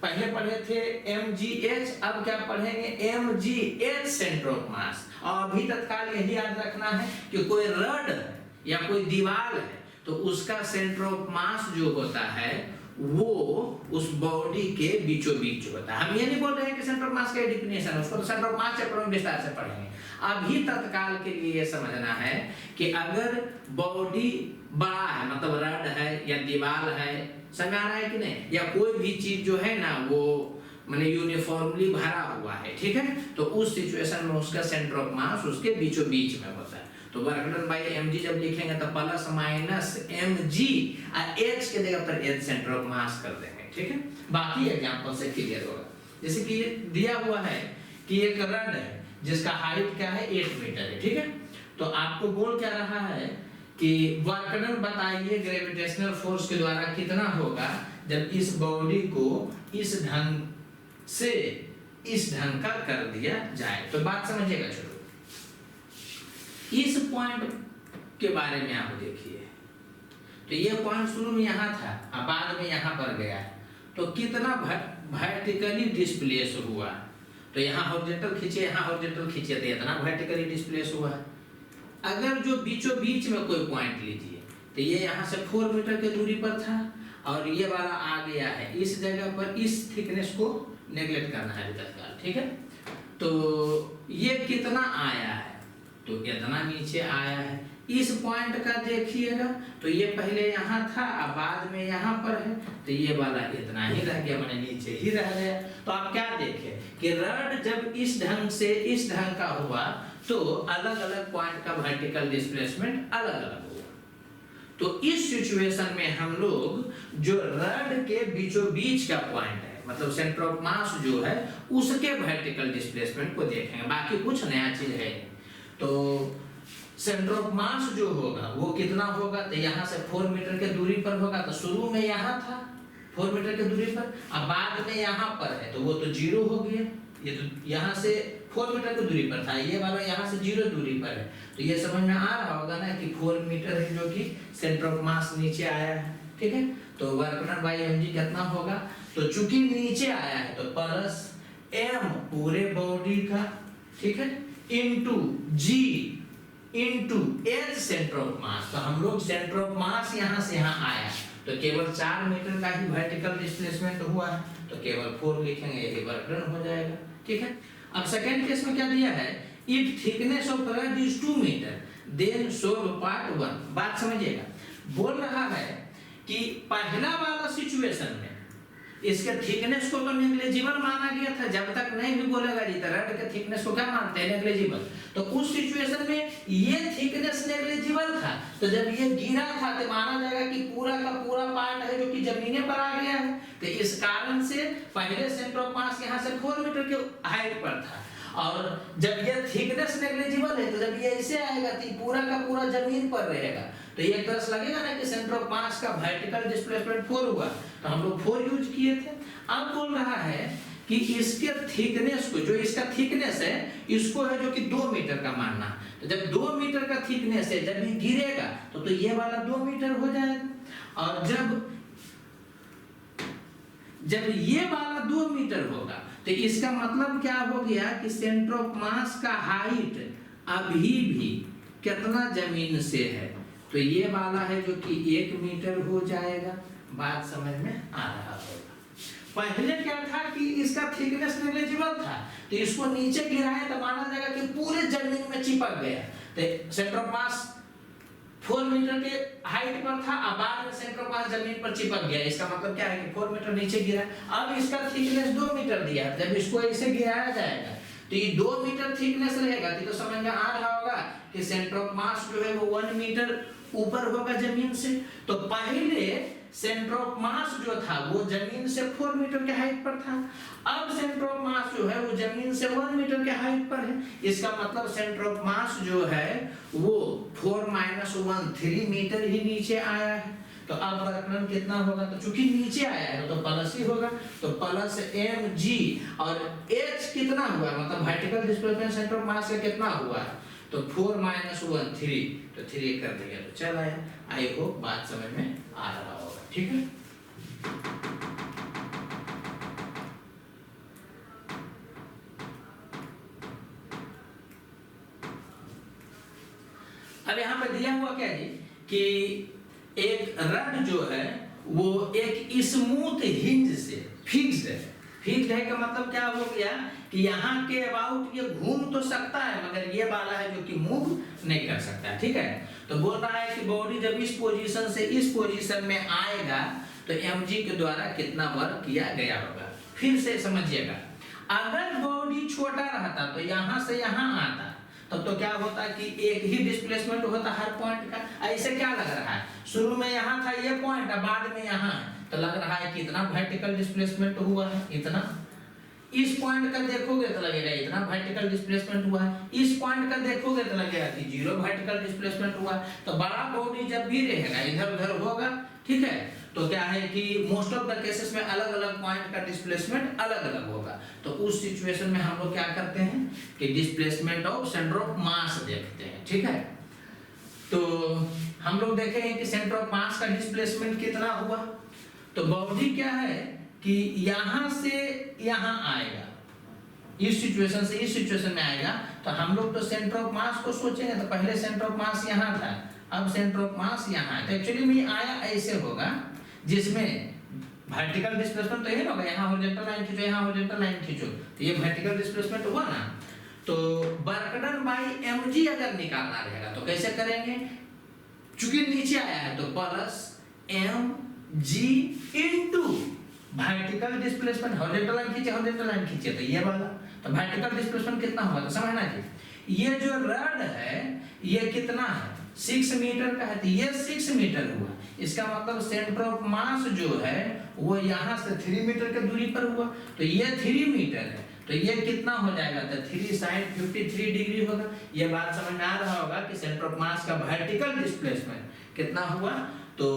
पहले पढ़े थे mgh, अब क्या पढ़ेंगे mgh सेंटर ऑफ मास। और अभी तत्काल यही याद रखना है कि कोई रड या कोई दीवार है तो उसका सेंटर ऑफ मास जो होता है वो उस बॉडी के बीचों बीच होता है। हम ये नहीं बोल रहे हैं कि सेंटर ऑफ मास का डिफिनेशन, उसको तो सेंटर ऑफ मास चैप्टर में विस्तार से पढ़ेंगे। अभी तत्काल के लिए ये समझना है कि अगर बॉडी बड़ा है, मतलब रड है या दीवार है, समझ आ रहा है कि नहीं, या कोई भी चीज जो है ना वो माने यूनिफॉर्मली भरा हुआ है, ठीक है, तो उस सिचुएशन में उसका सेंटर ऑफ मास उसके बीचों बीच में होता है। तो वर्क डन बाय mg जब लिखेंगे तो प्लस माइनस mg और h के जगह पर h सेंटर ऑफ मास कर देंगे, ठीक है। बाकी एग्जांपल से क्लियर होगा। जैसे कि दिया हुआ है कि एक रड है जिसका हाइट क्या है 8 मीटर है, ठीक है। तो आपको बोल क्या रहा है कि वर्क डन बताइए ग्रेविटेशनल फोर्स के द्वारा कितना होगा जब इस बॉडी को इस ढंग से इस ढंग का कर दिया जाए। तो बात समझिएगा, चलो इस पॉइंट के बारे में आप देखिए, तो ये पॉइंट शुरू में यहाँ था और बाद में यहाँ पर गया, तो कितना वर्टिकली डिस्प्लेस हुआ। तो यहाँ हॉरिजॉन्टल खींचे, यहाँ हॉरिजॉन्टल खींचे तो इतना वर्टिकली डिस्प्लेस हुआ। अगर जो बीचों बीच में कोई पॉइंट लीजिए तो ये यहाँ से 4 मीटर की दूरी पर था और ये वाला आ गया है इस जगह पर, इस थिकनेस को नेगलेक्ट करना है तत्काल, ठीक है। तो ये कितना आया है, तो इतना नीचे आया है। इस पॉइंट का देखिएगा तो ये पहले यहाँ था और बाद में यहाँ पर है, तो ये वाला इतना ही रह गया, मैंने नीचे ही रह गया। तो आप क्या देखें कि रड जब इस ढंग से इस ढंग का हुआ तो अलग अलग पॉइंट का वर्टिकल डिस्प्लेसमेंट अलग अलग हुआ। तो इस सिचुएशन में हम लोग जो रड के बीचों बीच का पॉइंट है, मतलब सेंटर ऑफ मास जो है उसके वर्टिकल डिस्प्लेसमेंट को देखेंगे, बाकी कुछ नया चीज है। तो सेंटर ऑफ मास जो होगा वो कितना होगा, तो यहाँ से 4 मीटर के दूरी पर होगा। तो शुरू में यहाँ था 4 मीटर की दूरी पर। अब बाद में यहाँ पर है तो वो तो 0 हो गया, ये तो यहाँ से 4 मीटर की दूरी पर था, ये वाला यहाँ से 0 दूरी पर है। तो ये समझ में आ रहा होगा ना कि 4 मीटर है जो कि सेंटर ऑफ मास नीचे आया है, ठीक है। तो वर्क डन बाय mg कितना होगा, तो चूंकि नीचे आया है तो प्लस m पूरे बॉडी का, ठीक है, into g into h centre of mass. तो हम लोग सेंटर ऑफ मास यहाँ से यहाँ आया तो केवल 4 मीटर का ही वर्टिकल डिस्प्लेसमेंट हुआ है, तो केवल 4 लिखेंगे, यही वर्क डन हो जाएगा, ठीक है। अब सेकंड केस में क्या दिया है, if thickness of rod is 2 metre then solve part 1। बात समझिएगा, बोल रहा है कि पहला वाला सिचुएशन में इसके थिकनेस को तो नेग्लिजिबल माना गया था, जब तक नहीं भी बोलेगा जी रड के थिकनेस को क्या मानते हैं, नेग्लिजिबल। तो उस सिचुएशन में ये थिकनेस नेग्लिजिबल था, तो जब ये गिरा था तो माना जाएगा कि पूरा का पूरा पार्ट है जो कि जमीने पर आ गया है। तो इस कारण से पहले सेंटर ऑफ मास यहाँ से 4 मीटर के हाइट पर था, और जब ये थिकनेस नेग्लिजिबल है तो जब ये ऐसे आएगा तो पूरा का पूरा जमीन पर रहेगा, तो ये तरस लगेगा ना कि सेंटर ऑफ मास का वर्टिकल डिस्प्लेसमेंट 4 हुआ, तो हम लोग 4 यूज किए थे। अब बोल रहा है कि इसके थिकनेस को, जो इसका थिकनेस है इसको है जो कि 2 मीटर का मानना, तो जब 2 मीटर का थिकनेस है जब ये गिरेगा तो ये वाला 2 मीटर हो जाएगा, और जब ये वाला 2 मीटर होगा तो इसका मतलब क्या हो गया कि सेंटर ऑफ मास का हाइट अभी भी कितना जमीन से है, तो ये वाला है जो कि 1 मीटर हो जाएगा। बात समझ में आ रहा होगा। पहले क्या था कि इसका थिकनेस नेग्लिजिबल था, तो इसको नीचे गिराए तो माना जाएगा कि पूरे जमीन में चिपक गया, तो सेंटर ऑफ मास 4 मीटर के हाइट पर था, अब बाद में सेंटर ऑफ मास जमीन पर चिपक गया। इसका मतलब क्या है कि 4 मीटर नीचे गिरा। अब इसका थिकनेस 2 मीटर दिया, जब इसको ऐसे गिराया जाएगा तो ये 2 मीटर थिकनेस रहेगा, तो समझ में आ रहा होगा कि सेंटर ऑफ मास जो है वो 1 मीटर ऊपर होगा जमीन से। तो पहले सेंटर ऑफ मास जो था वो जमीन से 4 मीटर के हाइट पर था, अब सेंटर ऑफ मास जो है वो जमीन से 1 मीटर के हाइट पर है। इसका मतलब सेंटर ऑफ मास जो है वो 4 - 1 3 मीटर ही नीचे आया है। तो अब वर्क डन कितना होगा, तो चूंकि नीचे आया है तो प्लस ही होगा, तो प्लस mg, और h कितना हुआ, मतलब vertical displacement centre of mass का कितना हुआ है, तो 4 - 1 3, तो 3 कर दिया तो चल आया। आई होप बात समझ में आ रहा होगा, ठीक है। अब यहाँ पे दिया हुआ क्या जी कि एक रड जो है वो एक स्मूथ हिंज से फिक्स्ड है। फिक्स्ड है का मतलब क्या हो गया कि यहाँ के अबाउट ये घूम तो सकता है मगर ये वाला है जो कि मूव नहीं कर सकता, ठीक है। तो बोल रहा है कि बॉडी जब इस पोजीशन से इस पोजीशन में आएगा तो mg के द्वारा कितना वर्क किया गया होगा। फिर से समझिएगा, अगर बॉडी छोटा रहता तो यहाँ से यहाँ आता तब तो क्या होता कि एक ही डिस्प्लेसमेंट होता हर पॉइंट का। ऐसे क्या लग रहा है, शुरू में यहाँ था ये पॉइंट, बाद में यहाँ है, तो लग रहा है कि इतना वर्टिकल डिस्प्लेसमेंट हुआ है, इतना। इस पॉइंट का देखोगे तो लगेगा इतना वर्टिकल डिस्प्लेसमेंट हुआ है, इस पॉइंट का देखोगे तो लगेगा कि 0 वर्टिकल डिस्प्लेसमेंट हुआ। तो बड़ा बॉडी जब भी रहेगा इधर उधर होगा, ठीक है, तो क्या है कि मोस्ट ऑफ द केसेस में अलग अलग पॉइंट का डिस्प्लेसमेंट अलग अलग होगा। तो उस सिचुएशन में हम लोग क्या करते हैं कि डिस्प्लेसमेंट ऑफ सेंटर ऑफ मास देखते हैं, ठीक है। तो हम लोग देखेंगे कि सेंटर ऑफ मास का डिस्प्लेसमेंट कितना हुआ। तो बॉडी क्या है कि यहां से यहां आएगा, इस सिचुएशन से इस सिचुएशन में आएगा, तो हम लोग तो सेंटर ऑफ मास को सोचेंगे तो पहले सेंटर ऑफ मास यहां था, अब सेंटर ऑफ मास यहां है। तो एक्चुअली में आया ऐसे होगा जिसमें वर्टिकल डिस्प्लेसमेंट तो ये होगा, यहाँ हॉरिजॉन्टल लाइन खींचो, यहाँ हॉरिजॉन्टल लाइन खींचो, तो ये वर्टिकल डिस्प्लेसमेंट हुआ ना। तो वर्क डन बाय mg अगर निकालना रहेगा तो कैसे करेंगे, चूंकि नीचे आया है तो plus mg into vertical displacement, horizontal line खींचे, हॉरिजॉन्टल लाइन खींचे, तो ये वाला, तो वर्टिकल डिस्प्लेसमेंट कितना हुआ, तो समझना जी ये जो रड है ये कितना है 6 मीटर का है, तो ये 6 मीटर हुआ। इसका मतलब सेंटर ऑफ मास जो है वो यहाँ से 3 मीटर के दूरी पर हुआ, तो ये 3 मीटर है, तो ये कितना हो जाएगा, तो 3 sin 53 डिग्री होगा। ये बात समझ में आ रहा होगा कि सेंटर ऑफ मास का वर्टिकल डिस्प्लेसमेंट कितना हुआ, तो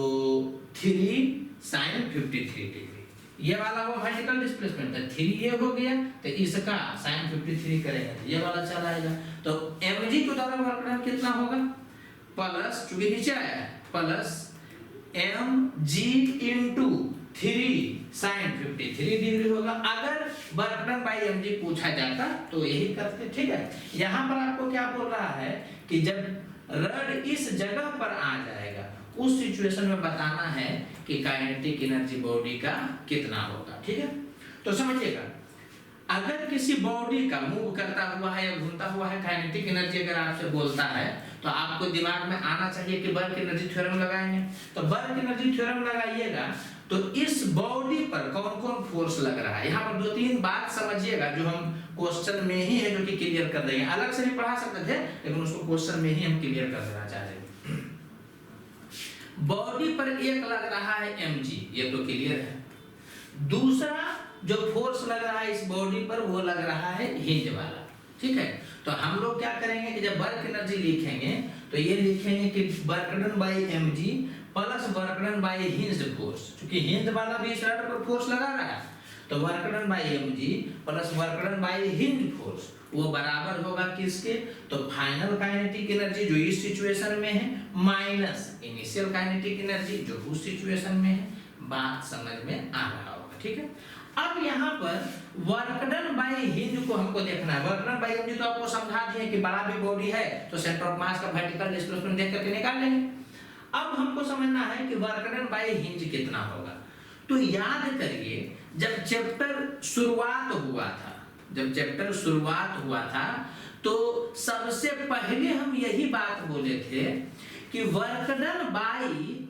3 sin 53 डिग्री। ये वाला वो वर्टिकल डिस्प्लेसमेंट है, 3 ये हो गया तो इसका sin 53 करेंगे ये वाला चला आएगा। तो mg के द्वारा वर्क डन कितना होगा, प्लस चूंकि नीचे आया है plus mg into 3 sin 53 degree होगा। अगर वर्क डन बाई mg पूछा जाता तो यही करते, ठीक है। यहाँ पर आपको क्या बोल रहा है कि जब रड इस जगह पर आ जाएगा उस सिचुएशन में बताना है कि काइनेटिक एनर्जी बॉडी का कितना होगा, ठीक है। तो समझिएगा, अगर किसी बॉडी का मूव करता हुआ है या घूमता हुआ है काइनेटिक एनर्जी अगर आपसे बोलता है तो आपको दिमाग में आना चाहिए कि वर्क एनर्जी थ्योरम लगाएंगे। तो वर्क एनर्जी थ्योरम लगाइएगा तो इस बॉडी पर कौन कौन फोर्स लग रहा है, यहाँ पर 2-3 बात समझिएगा जो हम क्वेश्चन में ही है जो कि क्लियर कर देंगे। अलग से भी पढ़ा सकते थे लेकिन उसको क्वेश्चन में ही हम क्लियर कर देना चाह रहे हैं। बॉडी पर एक लग रहा है mg, ये तो क्लियर है। दूसरा जो फोर्स लग रहा है इस बॉडी पर वो लग रहा है हिंज वाला, ठीक है। तो हम लोग क्या करेंगे कि जब वर्क एनर्जी लिखेंगे तो ये लिखेंगे कि work done by mg plus work done by hinge force, क्योंकि हिंज वाला भी इस रड पर फोर्स लगा रहा है। तो work done by mg plus work done by hinge force वो बराबर होगा किसके, तो फाइनल काइनेटिक एनर्जी जो इस सिचुएशन में है माइनस इनिशियल काइनेटिक एनर्जी जो उस सिचुएशन में है। बात समझ में आ रहा होगा, ठीक है। अब यहाँ पर वर्क डन बाई हिंज को हमको देखना है। वर्क डन बाई हिंज तो आपको समझा दिए कि बड़ा भी बॉडी है तो सेंटर ऑफ मास का वर्टिकल डिस्प्लेसमेंट देख करके निकाल लेंगे। अब हमको समझना है कि वर्क डन बाई हिंज कितना होगा। तो याद करिए जब चैप्टर शुरुआत हुआ था तो सबसे पहले हम यही बात बोले थे कि work done by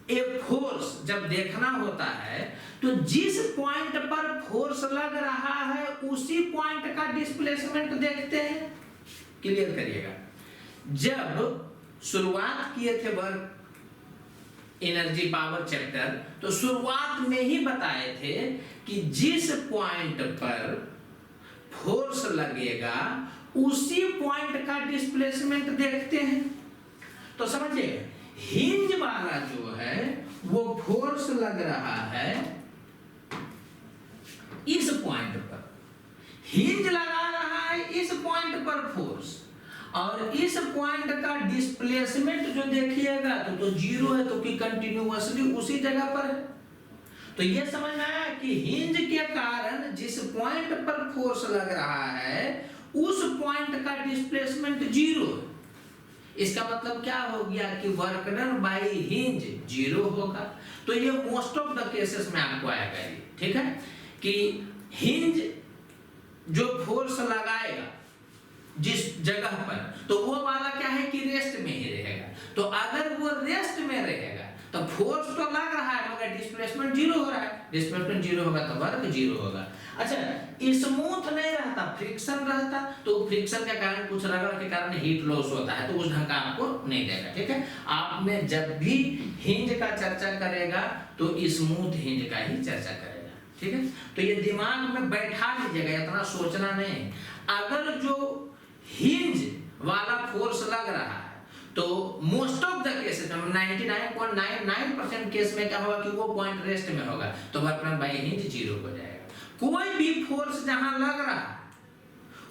a force जब देखना होता है तो जिस पॉइंट पर फोर्स लग रहा है उसी पॉइंट का डिस्प्लेसमेंट देखते हैं। क्लियर करिएगा, जब शुरुआत किए थे वर्क एनर्जी पावर चैप्टर तो शुरुआत में ही बताए थे कि जिस पॉइंट पर फोर्स लगेगा उसी पॉइंट का डिस्प्लेसमेंट देखते हैं। तो समझिए हिंज वाला जो है वो फोर्स लग रहा है इस पॉइंट पर, हिंज लगा रहा है इस पॉइंट पर फोर्स, और इस पॉइंट का डिस्प्लेसमेंट जो देखिएगा तो जीरो है तो कि कंटिन्यूअसली उसी जगह पर है। तो ये समझ में आया कि हिंज के कारण जिस पॉइंट पर फोर्स लग रहा है उस पॉइंट का डिस्प्लेसमेंट जीरो है। इसका मतलब क्या हो गया कि work done by hinge zero होगा। तो ये मोस्ट ऑफ द केसेस में आपको आएगा ये, ठीक है, कि हिंज जो फोर्स लगाएगा जिस जगह पर तो वो वाला क्या है कि रेस्ट में ही रहेगा। तो अगर वो रेस्ट में रहेगा तो फोर्स तो लग रहा है मगर डिस्प्लेसमेंट जीरो हो रहा है, डिस्प्लेसमेंट जीरो होगा तो वर्क जीरो होगा। अच्छा, स्मूथ नहीं रहता, फ्रिक्शन रहता तो फ्रिक्शन के कारण कुछ रगड़ के कारण हीट लॉस होता है तो उस ढंग का आपको नहीं देगा, ठीक है। आप में जब भी हिंज का चर्चा करेगा तो स्मूथ हिंज का ही चर्चा करेगा, ठीक है। तो ये दिमाग में बैठा लीजिएगा, इतना सोचना नहीं। अगर जो हिंज वाला फोर्स लग रहा है तो मोस्ट ऑफ द केसेस में 99.99% केस में क्या होगा कि वो पॉइंट रेस्ट में होगा तो work done by hinge zero हो जाएगा। कोई भी फोर्स जहां लग रहा है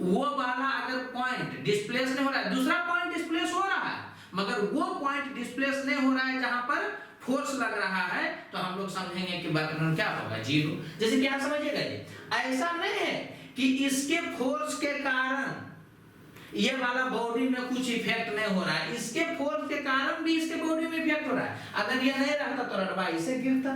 वो वाला अगर पॉइंट डिस्प्लेस नहीं हो रहा है, दूसरा पॉइंट डिस्प्लेस हो रहा है मगर वो पॉइंट डिस्प्लेस नहीं हो रहा है जहां पर फोर्स लग रहा है तो हम लोग समझेंगे कि वर्क डन क्या होगा, जीरो। जैसे क्या समझिएगा जी, ऐसा नहीं है कि इसके फोर्स के कारण ये वाला बॉडी में कुछ इफेक्ट नहीं हो रहा है, इसके फोर्स के कारण भी इसके बॉडी में इफेक्ट हो रहा है। अगर ये नहीं रहता तो रडबा ऐसे गिरता,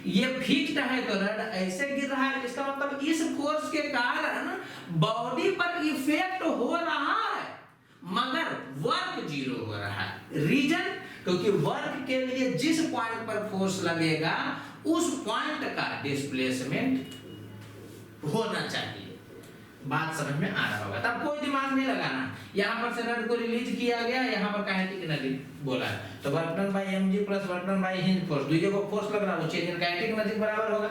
ये फिक्स्ड है तो रड ऐसे गिर रहा है। इसका मतलब इस फोर्स के कारण बॉडी पर इफेक्ट हो रहा है मगर वर्क जीरो हो रहा है। रीजन, क्योंकि वर्क के लिए जिस पॉइंट पर फोर्स लगेगा उस पॉइंट का डिस्प्लेसमेंट होना चाहिए। बात समझ में आ रहा होगा, तब कोई दिमाग नहीं लगाना। यहाँ पर से रड को रिलीज किया गया, यहाँ पर काइनेटिक एनर्जी बोला है तो work done by mg plus work done by hinge force, दूसरे को फोर्स लग रहा है वो चेंज इन काइनेटिक एनर्जी बराबर होगा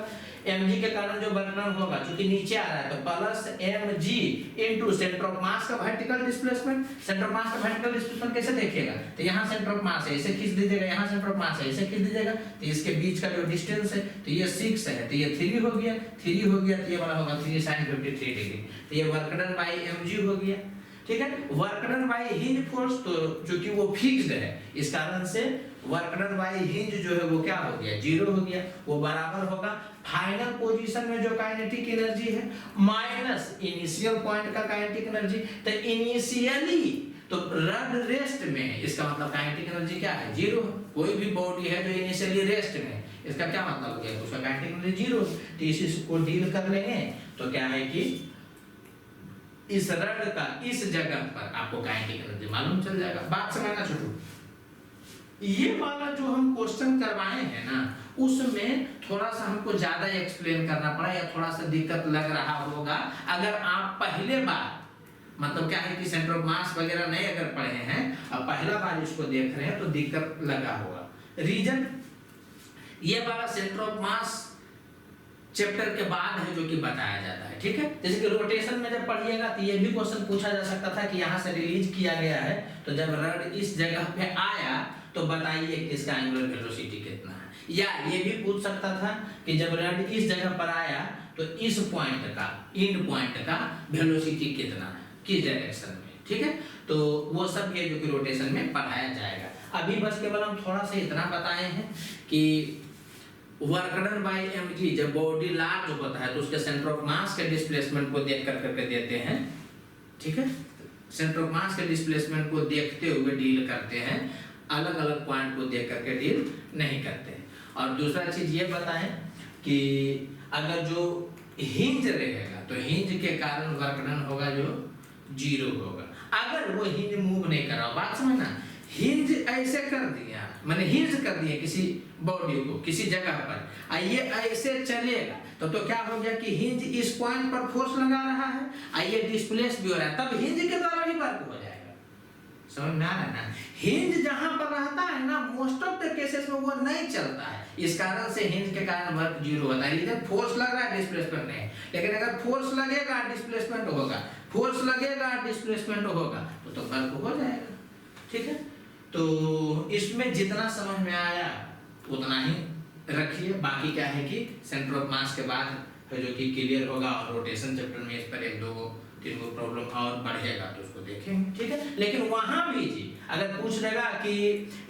mg के कारण जो वर्क डन होगा, क्योंकि नीचे आ रहा है तो plus mg into centre of mass का vertical displacement. Centre of mass का वर्टिकल डिस्प्लेसमेंट कैसे देखिएगा, तो यहाँ सेंटर ऑफ मास है, इसे खींच दीजिएगा, यहाँ सेंटर ऑफ मास है, इसे खींच दीजिएगा, तो इसके बीच का जो डिस्टेंस है तो ये 6 है, तो ये 3 हो गया, 3 हो गया, तो ये वाला होगा 3 sin 53 डिग्री, तो ये वर्क डन बाय mg हो गया। ठीक है, work done bye hinge force, तो चूंकि वो फिक्स्ड है इस कारण से वर्क डन बाय हिंज जो है वो क्या हो गया, 0 हो गया, वो बराबर होगा फाइनल पोजीशन में जो काइनेटिक एनर्जी है माइनस इनिशियल पॉइंट का काइनेटिक एनर्जी। तो इनिशियली तो रड रेस्ट में, इसका मतलब काइनेटिक एनर्जी क्या है, 0। कोई भी बॉडी है जो इनिशियली रेस्ट में, इसका क्या मतलब हो गया, उसका काइनेटिक एनर्जी 0। तो इसको डील कर लेंगे तो क्या है कि इस रड का इस जगह पर आपको काइनेटिक एनर्जी मालूम चल जाएगा। बात समझना छोटू, ये वाला जो हम क्वेश्चन करवाए हैं ना, उसमें थोड़ा सा हमको ज्यादा एक्सप्लेन करना पड़ा या थोड़ा सा दिक्कत लग रहा होगा अगर आप पहले बार, मतलब क्या है कि सेंटर ऑफ मास वगैरह नहीं अगर पढ़े हैं और पहला बार इसको देख रहे हैं तो दिक्कत लगा होगा। रीजन ये वाला सेंटर ऑफ मास चैप्टर के बाद है जो कि बताया जाता है। ठीक है, जैसे कि रोटेशन में जब पढ़िएगा तो ये भी क्वेश्चन पूछा जा सकता था कि यहाँ से रिलीज किया गया है, तो जब रड इस जगह पे आया तो बताइए कि इसका एंगुलर वेलोसिटी कितना है, या ये भी पूछ सकता था कि जब रड इस जगह पर आया तो इस पॉइंट का, इन पॉइंट का वेलोसिटी कितना है, किस डायरेक्शन में। ठीक है, तो वो सब ये जो कि रोटेशन में पढ़ाया जाएगा। अभी बस केवल हम थोड़ा सा इतना बताए हैं कि वर्क डन बाय mg जब बॉडी लार्ज होता है तो उसके सेंटर ऑफ मास के डिस्प्लेसमेंट को देख कर करके देते हैं। ठीक है, सेंटर ऑफ मास के डिस्प्लेसमेंट को देखते हुए डील करते हैं, अलग अलग पॉइंट को देख करके डील नहीं करते हैं। और दूसरा चीज ये बताएं कि अगर जो हिंज रहेगा तो हिंज के कारण वर्क डन होगा जो 0 होगा। अगर वो हिंज मूव नहीं कर रहा, बात समझना, हिंज ऐसे कर दिया, मैंने हिंज कर दिया किसी बॉडी को किसी जगह पर, ये ऐसे चलेगा तो क्या हो गया कि हिंज इस पॉइंट पर फोर्स लगा रहा है, ये डिस्प्लेस भी हो रहा है, तब हिंज के द्वारा ही वर्क हो जाएगा। समझ में आ रहा है ना, हिंज जहां पर रहता है ना मोस्ट ऑफ द केसेस में वो नहीं चलता है, इस कारण से हिंज के कारण वर्क 0 होता है। इधर फोर्स लग रहा है, डिस्प्लेसमेंट नहीं, लेकिन अगर फोर्स लगेगा डिस्प्लेसमेंट होगा, फोर्स लगेगा डिस्प्लेसमेंट होगा तो वर्क हो जाएगा। ठीक है, तो इसमें जितना समझ में आया उतना ही रखिए, बाकी क्या है कि सेंटर ऑफ मास के बाद जो कि क्लियर होगा, और रोटेशन चैप्टर में इस पर 1 2 3 प्रॉब्लम और बढ़ेगा तो उसको देखेंगे। ठीक है, लेकिन वहां भी जी अगर पूछ लेगा कि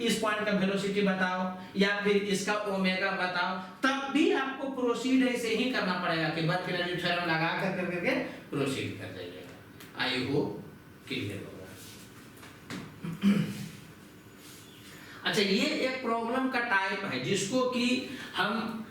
इस पॉइंट का वेलोसिटी बताओ या फिर इसका ओमेगा बताओ, तब भी आपको प्रोसीड ऐसे ही करना पड़ेगा कि वर्क एनर्जी थ्योरम लगा कर करके प्रोसीड कर जाइएगा। आई होप क्लियर होगा। अच्छा, ये एक प्रॉब्लम का टाइप है जिसको कि हम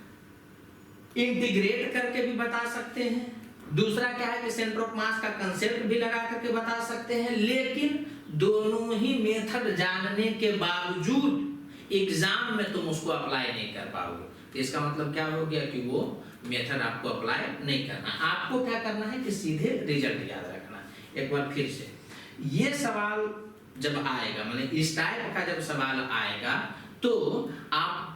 इंटीग्रेट करके भी बता सकते हैं। दूसरा क्या है कि सेंटर ऑफ मास का कंसेप्ट भी लगा करके बता सकते हैं, लेकिन दोनों ही मेथड जानने के बावजूद एग्जाम में तुम उसको अप्लाई नहीं कर पाओगे। तो इसका मतलब क्या हो गया कि वो मेथड आपको अप्लाई नहीं करना, आपको क्या करना है कि सीधे रिजल्ट याद रखना। एक बार फिर से ये सवाल जब आएगा, माने इस टाइप का जब सवाल आएगा तो आप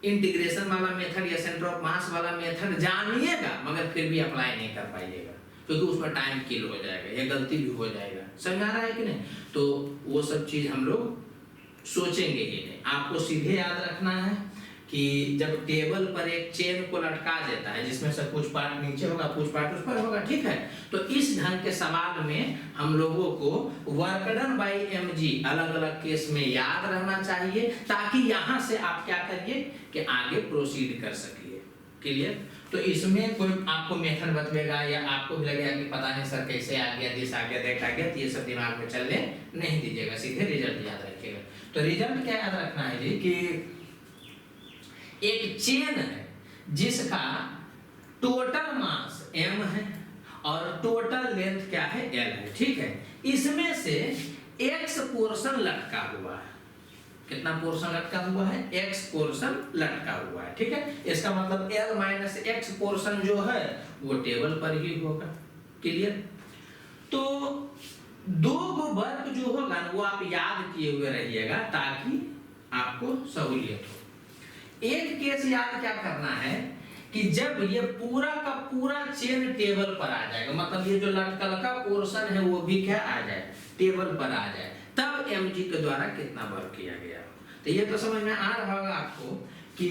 इंटीग्रेशन वाला मेथड या सेंटर ऑफ मास वाला मेथड जानिएगा मगर फिर भी अप्लाई नहीं कर पाइएगा, क्योंकि उसमें टाइम किल हो जाएगा या गलती भी हो जाएगा। समझ आ रहा है कि नहीं? तो वो सब चीज हम लोग सोचेंगे ही नहीं। आपको सीधे याद रखना है कि जब टेबल पर एक चेन को लटका देता है जिसमें से कुछ पार्ट नीचे होगा कुछ पार्ट उस पर होगा, ठीक है, तो इस ढंग के सवाल में हम लोगों को वर्क डन बाय mg अलग अलग केस में याद रहना चाहिए, ताकि यहाँ से आप क्या करिए कि आगे प्रोसीड कर सकिए। क्लियर? तो इसमें कोई आपको मेथड बतलेगा या आपको भी लगेगा कि पता नहीं सर कैसे आ गया, दिस आ गया, दैट आ गया, तो ये सब दिमाग में चलने नहीं दीजिएगा, सीधे रिजल्ट याद रखिएगा। तो रिजल्ट क्या याद रखना है जी कि एक चेन है जिसका टोटल मास m है और टोटल लेंथ क्या है l है, ठीक है। इसमें से x पोर्शन लटका हुआ है। कितना पोर्शन लटका हुआ है? x पोर्शन लटका हुआ है, ठीक है। इसका मतलब l माइनस x पोर्शन जो है वो टेबल पर ही होगा। क्लियर? तो दो गो वर्क जो होगा वो आप याद किए हुए रहिएगा ताकि आपको सहूलियत हो। एक केस याद क्या करना है कि जब ये पूरा का पूरा चेन टेबल पर आ जाएगा, मतलब ये जो लटकल का पोर्शन है वो भी क्या आ जाए, टेबल पर आ जाए, तब mg के द्वारा कितना वर्क किया गया। तो ये तो समझ में आ रहा होगा आपको कि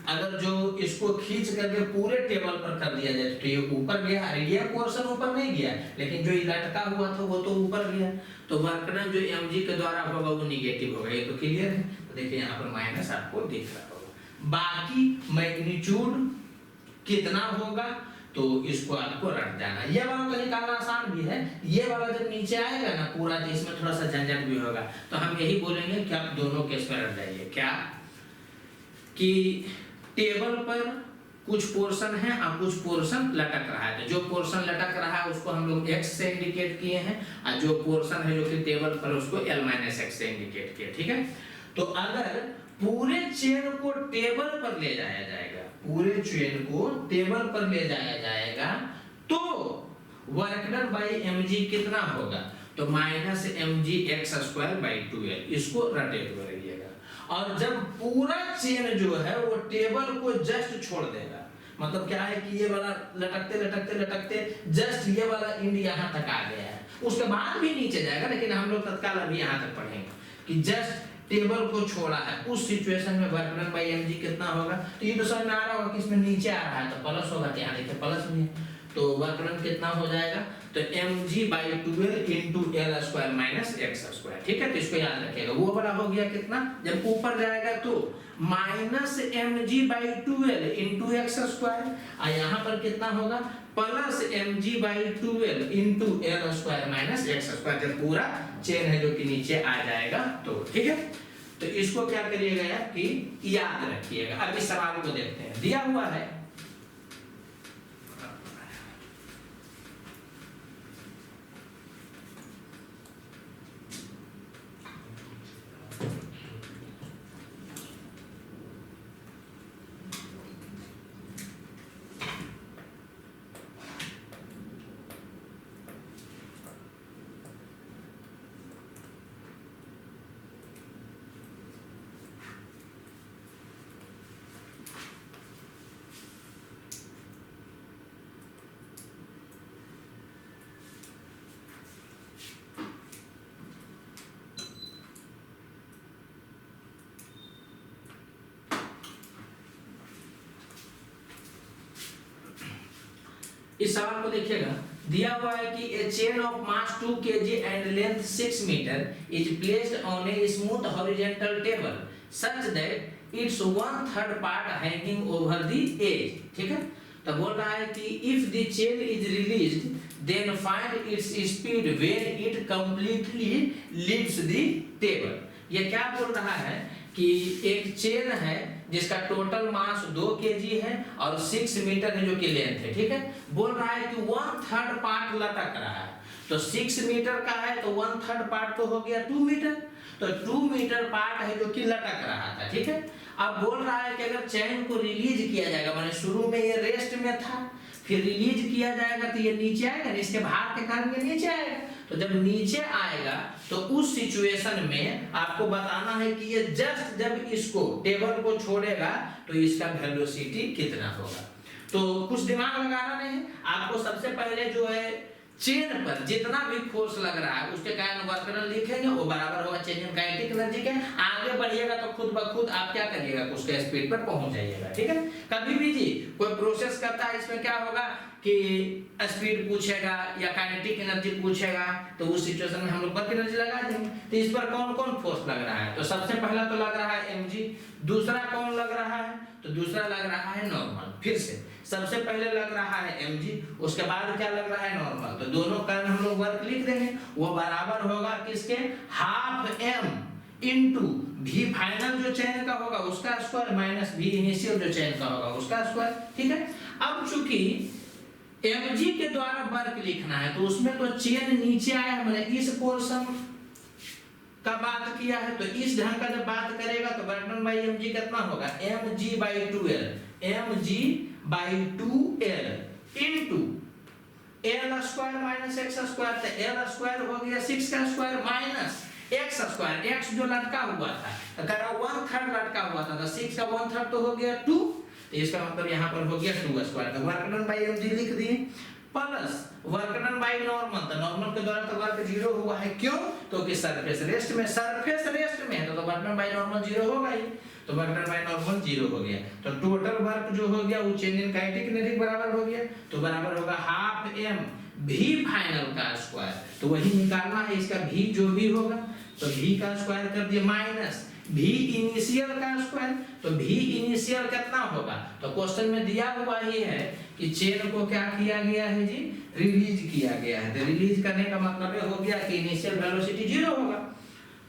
अगर जो इसको खींच करके पूरे टेबल पर कर दिया जाए तो ये ऊपर गया, अरे ये पोर्शन ऊपर नहीं गया, लेकिन जो ये लटका हुआ था वो तो ऊपर गया, तो वर्क डन जो mg के द्वारा होगा वो निगेटिव होगा। ये तो क्लियर है। तो देखिए यहाँ पर माइनस आपको दिख रहा होगा। बाकी मैग्नीट्यूड कितना होगा तो इसको आपको रख जाना। ये वाला तो निकालना आसान भी है, ये वाला जब नीचे आएगा ना पूरा तो इसमें थोड़ा सा झंझट भी होगा, तो हम यही बोलेंगे कि आप दोनों केस में रख जाइए। क्या कि टेबल पर कुछ पोर्शन है और कुछ पोर्शन लटक रहा है, तो जो पोर्शन लटक रहा है उसको हम लोग x से इंडिकेट किए हैं, और जो पोर्शन है जो कि टेबल पर उसको l-x से इंडिकेट किए। ठीक है। तो अगर पूरे चेन को टेबल पर ले जाया जाएगा, पूरे चेन को टेबल पर ले जाया जाएगा तो वर्क डन बाई mg कितना होगा, तो -mg(x²/2l), इसको रोटेट करिएगा। और जब पूरा चेन जो है वो टेबल को जस्ट छोड़ देगा, मतलब क्या है कि ये वाला लटकते लटकते लटकते जस्ट ये वाला इंड यहाँ तक आ गया है, उसके बाद भी नीचे जाएगा, लेकिन हम लोग तत्काल अभी यहाँ तक पढ़ेंगे कि जस्ट टेबल को छोड़ा है, उस सिचुएशन में वर्क डन बाई mg कितना होगा। तो ये तो समझ में आ रहा होगा कि इसमें नीचे आ रहा है तो प्लस होगा, यहाँ देखिए प्लस भी है, तो वर्क डन कितना हो जाएगा, तो mg/12 into l² - x²। ठीक है। तो इसको याद रखिएगा। वो बड़ा हो गया कितना, जब ऊपर जाएगा तो -mg/12 into x², और यहाँ पर कितना होगा +mg/12 into l² - x², जब पूरा चेन है जो कि नीचे आ जाएगा तो। ठीक है। तो इसको क्या करिएगा कि याद रखिएगा। अब इस सवाल को देखते हैं, दिया हुआ है इस सवाल को देखिएगा। दिया हुआ है कि a chain of mass 2 kg and length 6 meter is placed on a smooth horizontal table such that its 1/3 part hanging over the edge। ठीक है। तो बोल रहा है कि if the chain is released then find its speed when it completely leaves the table। ये क्या बोल रहा है कि एक चेन है जिसका टोटल मास 2 kg है और 6 मीटर है जो कि लेंथ है। ठीक है। बोल रहा है कि 1/3 पार्ट लटक रहा है, तो 6 मीटर का है तो 1/3 पार्ट तो हो गया 2 मीटर, तो 2 मीटर पार्ट है जो कि लटक रहा था। ठीक है। अब बोल रहा है कि अगर चेन को रिलीज किया जाएगा, माने शुरू में ये रेस्ट में था, फिर रिलीज किया जाएगा तो ये नीचे आएगा, इसके भार के कारण ये नीचे आएगा, तो जब नीचे आएगा तो उस सिचुएशन में आपको बताना है कि ये जस्ट जब इसको टेबल को छोड़ेगा तो इसका वेलोसिटी कितना होगा। तो कुछ दिमाग लगाना नहीं है आपको। सबसे पहले जो है चेन पर जितना भी फोर्स लग रहा है उसके कारण वर्क डन लिखेंगे, वो बराबर होगा चेंज इन काइनेटिक एनर्जी के। आगे बढ़िएगा तो खुद ब खुद आप क्या करिएगा, उसके स्पीड पर पहुंच जाइएगा। ठीक है। कभी भी जी कोई प्रोसेस करता है, इसमें क्या होगा कि स्पीड पूछेगा या काइनेटिक एनर्जी पूछेगा, तो उस सिचुएशन में हम लोग वर्क एनर्जी लगा देंगे। तो इस पर कौन कौन फोर्स लग रहा है, तो सबसे पहला तो लग रहा है mg, दूसरा कौन लग रहा है, तो दूसरा लग रहा है नॉर्मल। फिर से सबसे पहले लग रहा है mg, उसके बाद क्या लग रहा है नॉर्मल, तो दोनों कारण हम लोग वर्क लिख देंगे, वो बराबर होगा किसके, ½ m इंटू v फाइनल जो चेन का होगा उसका स्क्वायर माइनस v इनिशियल जो चेन का होगा उसका स्क्वायर। ठीक है। अब चूंकि mg के द्वारा वर्क लिखना है तो उसमें तो चेन नीचे आया है, मैंने इस पोर्शन का बात किया है, तो इस ढंग का जब बात करेगा तो वर्क डन बाई mg कितना होगा, mg/2l, mg/2l into l² minus x², तो l² हो गया 6 का स्क्वायर माइनस x², x जो लटका हुआ था, तो कह रहा 1/3 लटका हुआ था, तो 6 का 1/3 तो हो गया 2, तो इसका मतलब यहाँ पर हो गया 2 स्क्वायर, तो वर्क डन बाई mg लिख दिए, plus work done by normal, तो नॉर्मल के द्वारा तो वर्क 0 हुआ है, क्यों? तो कि सरफेस रेस्ट में है तो वर्क डन बाई नॉर्मल 0 होगा ही, तो वर्क डन बाई नॉर्मल 0 हो गया, तो टोटल वर्क जो हो गया वो चेंज इन काइनेटिक बराबर हो गया, तो बराबर होगा हाफ m v फाइनल का स्क्वायर, तो वही निकालना है इसका v जो भी होगा, तो v का स्क्वायर कर दिया माइनस v इनिशियल का स्क्वायर, तो v इनिशियल कितना होगा? तो क्वेश्चन में दिया हुआ ही है कि चेन को क्या किया गया है जी, रिलीज किया गया है, तो रिलीज करने का मतलब ये हो गया कि इनिशियल वेलोसिटी 0 होगा,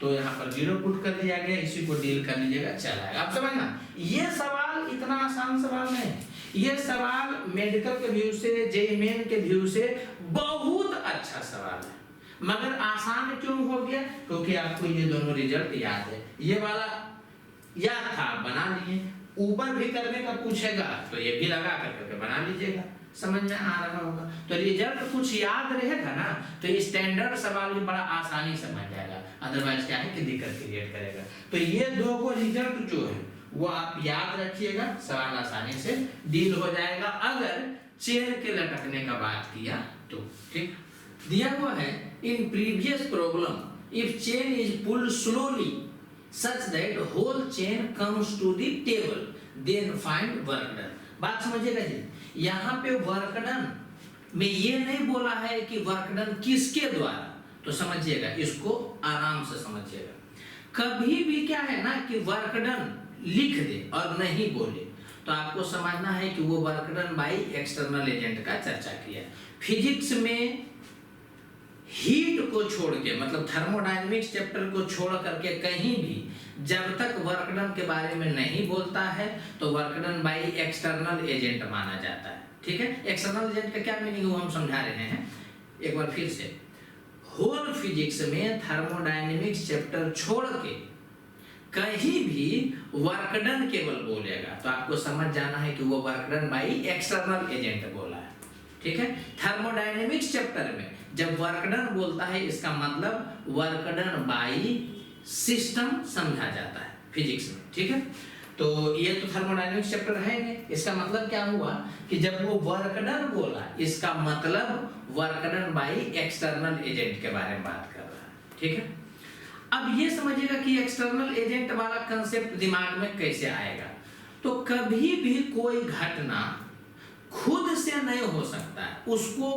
तो यहाँ पर 0 पुट कर दिया गया, इसी को डील कर लीजिएगा, चलेगा। अब समझना, ये सवाल इतना आसान सवाल नहीं, ये सवाल मेडिकल के व्यू से, जेईई मेन के व्यू से बहुत अच्छा सवाल है, मगर आसान क्यों हो गया? क्योंकि आपको ये दोनों रिजल्ट याद है, ये वाला याद था बना लिए, ऊपर भी करने का पूछेगा तो ये भी लगा करके बना लीजिएगा, समझ में आ रहा होगा। तो रिजल्ट कुछ याद रहेगा ना तो स्टैंडर्ड सवाल भी बड़ा आसानी से बन जाएगा, अदरवाइज क्या है कि दिक्कत क्रिएट करेगा। तो ये दो को रिजल्ट जो है वो आप याद रखिएगा, सवाल आसानी से डील हो जाएगा अगर चेन के लटकने का बात किया तो। ठीक, दिया हुआ है in previous problem if chain is pulled slowly such that whole chain comes to the table then find work done। बात समझिएगा जी, यहाँ पे वर्क डन में ये नहीं बोला है कि वर्क डन किसके द्वारा, तो समझिएगा, इसको आराम से समझिएगा। कभी भी क्या है ना कि वर्क डन लिख दे और नहीं बोले तो आपको समझना है कि वो work done by external agent का चर्चा किया। फिजिक्स में हीट को छोड़ के, मतलब थर्मोडायनेमिक्स चैप्टर को छोड़ करके कहीं भी जब तक वर्क डन के बारे में नहीं बोलता है तो work done by external agent माना जाता है। ठीक है, एक्सटर्नल एजेंट का क्या मीनिंग है वो हम समझा रहे हैं एक बार फिर से। होल फिजिक्स में थर्मोडायनेमिक्स चैप्टर छोड़ के कहीं भी वर्क डन केवल बोलेगा तो आपको समझ जाना है कि वो work done by external agent बोला है। ठीक है, थर्मोडायनेमिक्स चैप्टर में जब वर्क डन बोलता है इसका मतलब वर्क डन बाई सिस्टम समझा जाता है फिजिक्स में। ठीक है, तो ये तो थर्मोडायनेमिक्स चैप्टर है नहीं, इसका मतलब क्या हुआ कि जब वो वर्क डन बोला इसका मतलब work done by external agent के बारे में बात कर रहा है। ठीक है, अब ये समझिएगा कि एक्सटर्नल एजेंट वाला कंसेप्ट दिमाग में कैसे आएगा। तो कभी भी कोई घटना खुद से नहीं हो सकता है, उसको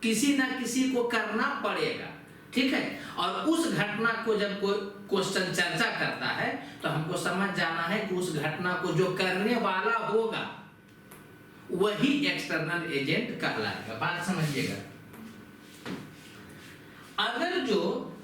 किसी ना किसी को करना पड़ेगा। ठीक है, और उस घटना को जब कोई क्वेश्चन चर्चा करता है तो हमको समझ जाना है कि उस घटना को जो करने वाला होगा वही एक्सटर्नल एजेंट कहलाएगा। बात समझिएगा, अगर जो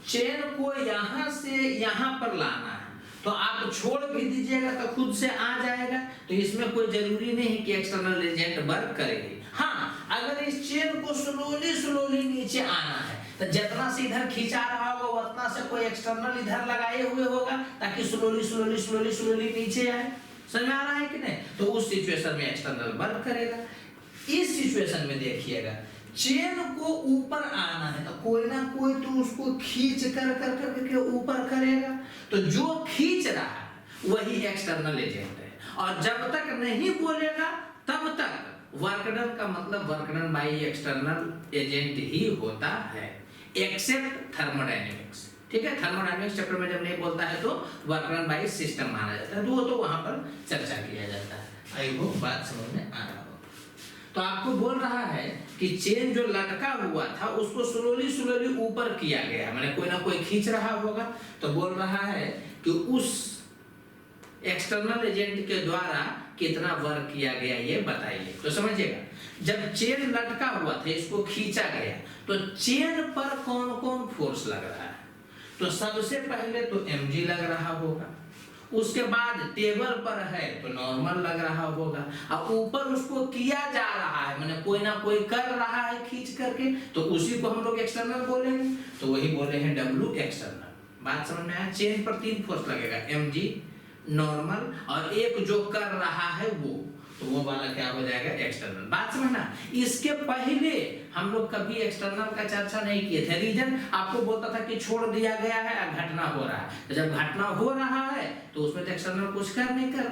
चेन को यहां से यहां पर लाना है तो आप छोड़ भी दीजिएगा तो खुद से आ जाएगा, तो इसमें कोई जरूरी नहीं कि एक्सटर्नल एजेंट वर्क करेगी। हाँ, अगर इस चेन को स्लोली नीचे आना है तो जितना से इधर खींचा रहा होगा उतना से कोई एक्सटर्नल इधर लगाए हुए होगा ताकि स्लोली नीचे आए। समझ में आ रहा है कि नहीं? तो उस सिचुएशन में एक्सटर्नल वर्क करेगा। इस सिचुएशन में देखिएगा चेन को ऊपर आना है तो कोई ना कोई तो उसको खींच कर ऊपर करेगा, तो जो खींच रहा है वही एक्सटर्नल एजेंट है। और जब तक नहीं बोलेगा तब तक वर्क डन का मतलब work done by external agent ही होता है, एक्सेप्ट थर्मोडायनेमिक्स। ठीक है, थर्मोडायनेमिक्स चैप्टर में जब नहीं बोलता है तो वर्क डन बाई सिस्टम माना जाता है, तो वो तो वहां पर चर्चा किया जाता है। आई वो बात समझ में आ रहा हो। तो आपको बोल रहा है कि चेन जो लटका हुआ था उसको स्लोली ऊपर किया गया, माने कोई ना कोई खींच रहा होगा, तो बोल रहा है कि उस एक्सटर्नल एजेंट के द्वारा कितना वर्क किया गया ये बताइए। तो समझिएगा, जब चेन लटका हुआ था इसको खींचा गया तो चेन पर कौन कौन फोर्स लग रहा है, तो सबसे पहले तो mg लग रहा होगा, उसके बाद टेबल पर है तो नॉर्मल लग रहा होगा, और ऊपर उसको किया जा रहा है माने कोई ना कोई कर रहा है खींच करके, तो उसी को हम लोग एक्सटर्नल बोलेंगे, तो वही बोले हैं W एक्सटर्नल। बात समझ में आया? चेन पर 3 फोर्स लगेगा, mg, नॉर्मल और एक जो कर रहा है वो, तो वो वाला क्या हो जाएगा एक्सटर्नल। बात समझना, इसके पहले हम लोग कभी एक्सटर्नल का चर्चा नहीं किए थे। रीजन आपको बोलता था कि छोड़ दिया गया है, घटना हो रहा है, तो जब घटना हो रहा है तो उसमें तो एक्सटर्नल कुछ कर नहीं कर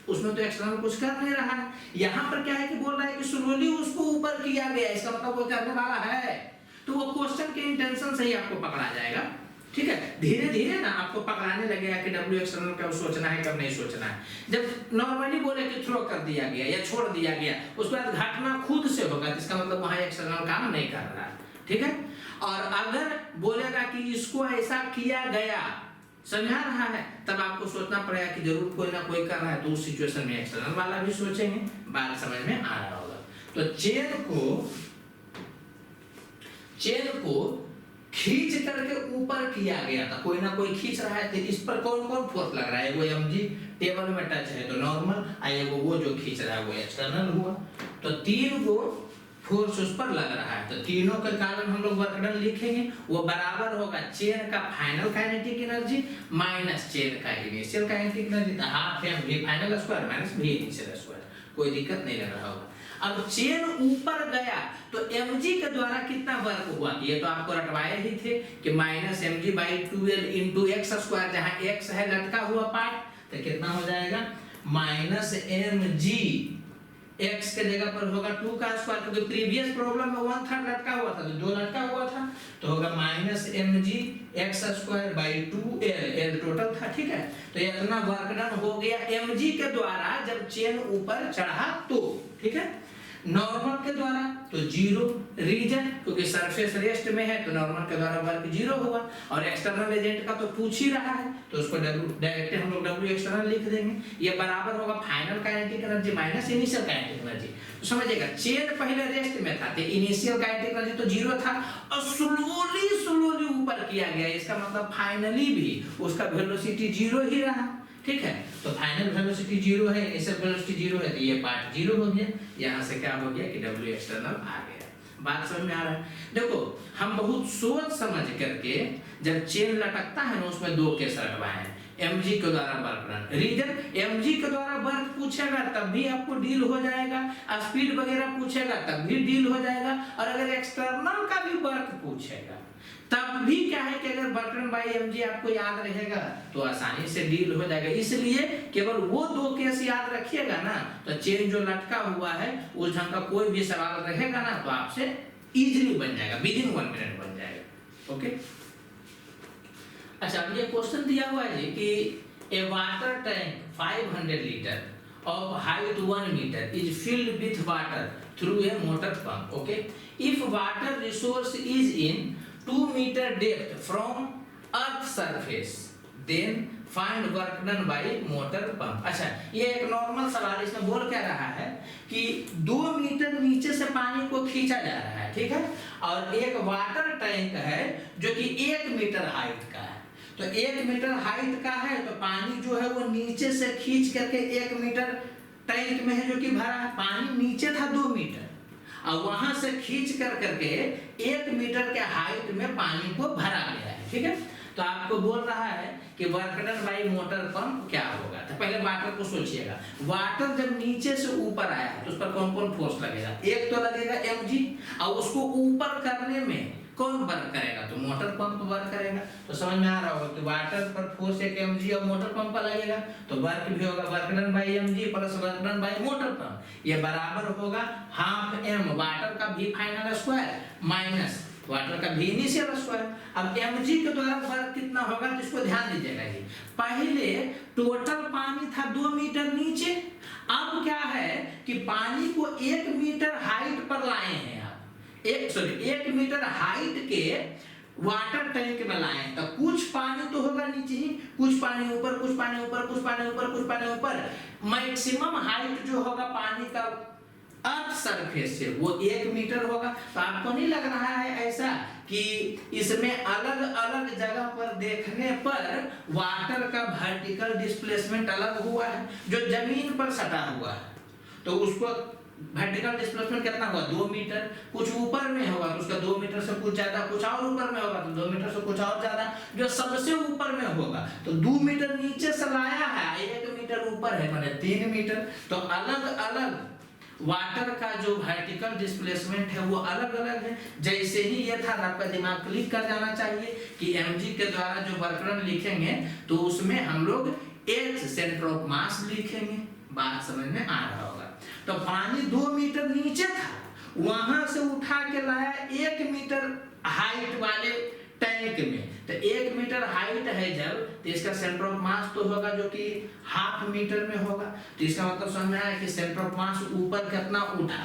उसमें तो एक्सटर्नल कुछ कर नहीं रहा है। यहाँ पर क्या है कि बोल रहा है कि स्लोली उसको ऊपर किया गया, इसका मतलब वो करने वाला है, तो वो क्वेश्चन के इंटेंशन से ही आपको पकड़ा जाएगा। ठीक है, धीरे धीरे ना आपको पकड़ाने लगेगा कि डब्ल्यू एक्सटर्नल कब सोचना है कब नहीं सोचना है। जब नॉर्मली बोले कि थ्रो कर दिया गया या छोड़ दिया गया, उसके बाद घटना खुद से होगा, इसका मतलब वहां एक्सटर्नल काम नहीं कर रहा है। ठीक है, और अगर बोलेगा कि इसको ऐसा किया गया, समझा रहा है, तब आपको सोचना पड़ेगा कि जरूर कोई ना कोई कर रहा है, तो उस सिचुएशन में एक्सटर्नल वाला भी सोचेंगे। बात समझ में आ रहा होगा। तो चेन को खींच करके ऊपर किया गया था, कोई ना कोई खींच रहा है, तो इस पर कौन कौन फोर्स लग रहा है? वो mg टेबल में टच है तो नॉर्मल, आइए वो जो खींच रहा है वो एक्सटर्नल हुआ। तो 3 को फोर्स उस पर लग रहा है, तो तीनों के कारण हम लोग वर्क डन लिखेंगे, वो बराबर होगा चेन का final kinetic energy minus chain का initial kinetic energy, half mv final square minus v initial square. कोई दिक्कत नहीं लग रहा होगा। अब चेन ऊपर गया तो mg के द्वारा कितना वर्क हुआ, ये तो आपको रटवाए ही थे कि minus mg/2l into x square, जहां x है लटका हुआ पार्ट, तो कितना हो जाएगा माइनस mg, x के जगह पर होगा 2 का स्क्वायर, क्योंकि प्रीवियस प्रॉब्लम में 1/3 लटका हुआ था, तो 2 लटका हुआ था, तो होगा minus mg x square by 2l, l total था। ठीक है, तो ये इतना वर्क डन हो गया mg के द्वारा जब चेन ऊपर चढ़ा तो। ठीक है, नॉर्मल के द्वारा तो 0, रीजन क्योंकि सरफेस रेस्ट में है तो नॉर्मल के द्वारा वर्क 0 हुआ, और एक्सटर्नल एजेंट का तो पूछ ही रहा है तो उसको डायरेक्ट हम लोग W एक्सटर्नल लिख देंगे। ये बराबर होगा final kinetic energy minus initial kinetic energy. तो समझिएगा चेन पहले रेस्ट में था तो इनिशियल काइनेटिक एनर्जी तो 0 था, और स्लोली ऊपर किया गया, इसका मतलब फाइनली भी उसका वेलोसिटी 0 ही रहा। ठीक है, तो फाइनल वेलोसिटी 0 है, इनिशियल वेलोसिटी 0 है, तो ये पार्ट 0 हो गया। यहाँ से क्या हो गया कि W एक्सटर्नल आ गया। बात समझ में आ रहा है? देखो हम बहुत सोच समझ करके जब चेन लटकता है ना, उसमें 2 केस रखवाए हैं, mg के द्वारा वर्क डन, रीजन mg के द्वारा वर्क पूछेगा तब भी आपको डील हो जाएगा, स्पीड वगैरह पूछेगा तब भी डील हो जाएगा, और अगर एक्सटर्नल का भी वर्क पूछेगा तब भी क्या है कि अगर वर्क डन बाय mg आपको याद रहेगा तो आसानी से डील हो जाएगा। इसलिए केवल वो 2 केस याद रखिएगा ना, तो चेन जो लटका हुआ है उस ढंग का कोई भी सवाल रहेगा ना तो आपसे इजीली बन जाएगा, विदिन 1 मिनट बन जाएगा। ओके, अच्छा अब ये क्वेश्चन दिया हुआ है कि a water tank 500 litre of height 1 meter is filled with water through a motor pump. Okay, if water resource is in 2 meter depth from earth surface, then find work done by motor pump. अच्छा, ये एक normal सवाल, इसमें बोल क्या रहा है कि 2 मीटर नीचे से पानी को खींचा जा रहा है, ठीक है, और एक वाटर टैंक है जो कि 1 मीटर हाइट का है। तो 1 मीटर हाइट का है तो पानी जो है वो नीचे से खींच करके 1 मीटर टैंक में है जो कि भरा है, पानी नीचे था 2 मीटर और वहां से खींच कर करके 1 मीटर के हाइट में पानी को भरा गया है। ठीक है, तो आपको बोल रहा है कि work done bye motor pump क्या होगा। तो पहले वाटर को सोचिएगा, वाटर जब नीचे से ऊपर आया तो उस पर कौन कौन फोर्स लगेगा? एक तो लगेगा mg, और उसको ऊपर करने में कौन वर्क करेगा? तो मोटर पंप वर्क करेगा। तो समझ में आ रहा होगा कि वाटर पर फोर्स एक mg और मोटर पंप पर लगेगा, तो वर्क भी होगा work done by mg plus work done bye motor pump, ये बराबर होगा हाफ m वाटर का v final square minus water का v इनिशियल स्क्वायर। अब mg के द्वारा वर्क कितना होगा तो इसको ध्यान दीजिएगा जी, पहले टोटल पानी था 2 मीटर नीचे, अब क्या है कि पानी को 1 मीटर हाइट पर लाए हैं, 1 मीटर हाइट के वाटर टैंक में लाए, तो कुछ पानी तो होगा नीचे ही, कुछ पानी ऊपर, कुछ पानी ऊपर, कुछ पानी ऊपर, कुछ पानी ऊपर, मैक्सिमम हाइट जो होगा पानी का अर्थ सरफेस से वो 1 मीटर होगा। तो आपको नहीं लग रहा है ऐसा कि इसमें अलग अलग जगह पर देखने पर वाटर का वर्टिकल डिस्प्लेसमेंट अलग हुआ है, जो जमीन पर सटा हुआ है तो उसको वर्टिकल डिस्प्लेसमेंट कितना हुआ 2 मीटर, कुछ ऊपर में होगा तो उसका 2 मीटर से कुछ ज्यादा, कुछ और ऊपर में होगा तो 2 मीटर से कुछ और ज्यादा, जो सबसे ऊपर में होगा तो 2 मीटर नीचे से लाया है, 1 मीटर ऊपर है माने 3 मीटर, तो अलग अलग वाटर का जो वर्टिकल डिस्प्लेसमेंट है वो अलग अलग है। जैसे ही ये था आपका दिमाग क्लिक कर जाना चाहिए कि mg के द्वारा जो वर्क डन लिखेंगे तो उसमें हम लोग h सेंटर ऑफ मास लिखेंगे बात समझ में आ रहा होगा। तो पानी 2 मीटर नीचे था, वहां से उठा के लाया 1 मीटर हाइट वाले टैंक में। तो 1 मीटर हाइट है जब, तो इसका सेंटर ऑफ मास तो होगा जो कि 1/2 मीटर में होगा। तो इसका मतलब समझ में आया कि सेंटर ऑफ मास ऊपर कितना उठा,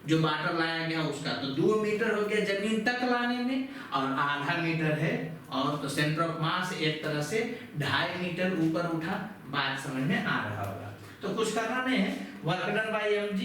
जो वाटर लाया गया उसका। तो 2 मीटर हो गया जमीन तक लाने में, और 1/2 मीटर है, और तो सेंटर ऑफ मास एक तरह से 2.5 मीटर ऊपर उठा। बात समझ में आ रहा होगा। तो कुछ करना नहीं है, वर्क डन बाय mg,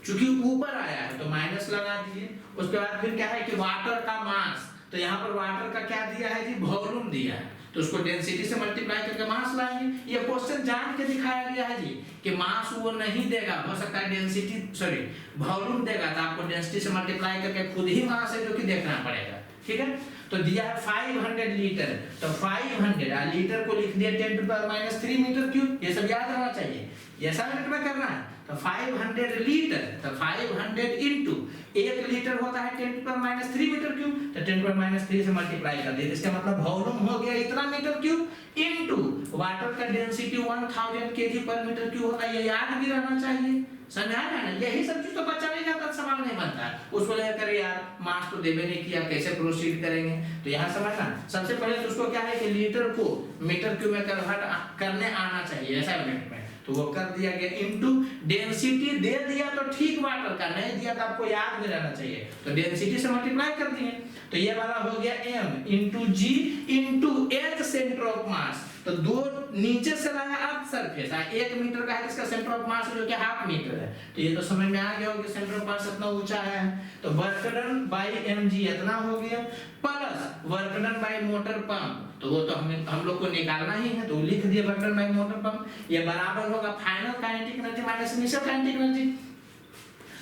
चूंकि ऊपर आया है तो माइनस लगा दीजिए। उसके बाद फिर क्या है कि वाटर का मास, तो यहाँ पर वाटर का क्या दिया है जी, वॉल्यूम दिया है, तो उसको डेंसिटी से मल्टीप्लाई करके मास लाएंगे। ये क्वेश्चन जान के दिखाया गया है जी कि मास वो नहीं देगा, हो सकता है डेंसिटी सॉरी वॉल्यूम देगा, तो आपको डेंसिटी से मल्टीप्लाई करके खुद ही मास है जो कि देखना पड़ेगा। ठीक है, तो दिया है 500 लीटर, तो 500 लीटर को लिख दिया 10⁻³ मीटर क्यूब। ये सब याद रहना चाहिए, ये सब मिनट में करना है। तो 500 लीटर, तो 500 इंटू 1 लीटर होता है 10⁻³ मीटर क्यूब, तो 10⁻³ से मल्टीप्लाई कर दिया। इसका मतलब वॉल्यूम हो गया इतना मीटर क्यूब, इनटू वाटर का डेंसिटी 1000 kg पर मीटर क्यूब होता है। ये याद भी रहना चाहिए, समझ आया ना। यही सब चीज तो बच्चा नहीं जाता, सवाल नहीं बनता है उसको लेकर यार मास तो देवे नहीं किया, कैसे प्रोसीड करेंगे। तो यहाँ समझना, सबसे पहले तो उसको क्या है कि लीटर को मीटर क्यूब में कन्वर्ट करने आना चाहिए असाइनमेंट में, तो वो कर दिया गया। इनटू डेंसिटी दे दिया तो ठीक वाटर का, नहीं दिया तो आपको याद भी रहना चाहिए, तो डेंसिटी से मल्टीप्लाई कर दिए। तो ये वाला हो गया m into g into h centre of mass. तो 2 नीचे से लाया अर्थ सरफेस, 1 मीटर का है, इसका सेंटर ऑफ मास जो कि 1/2 मीटर है। तो ये तो समझ में आ गया होगा कि सेंटर ऑफ मास इतना ऊंचा है। तो वर्क डन बाय mg इतना हो गया, plus work done bye motor pump, तो वो तो हम लोग को निकालना ही है, तो लिख दिया work done bye motor pump. ये बराबर होगा final kinetic energy minus initial kinetic energy.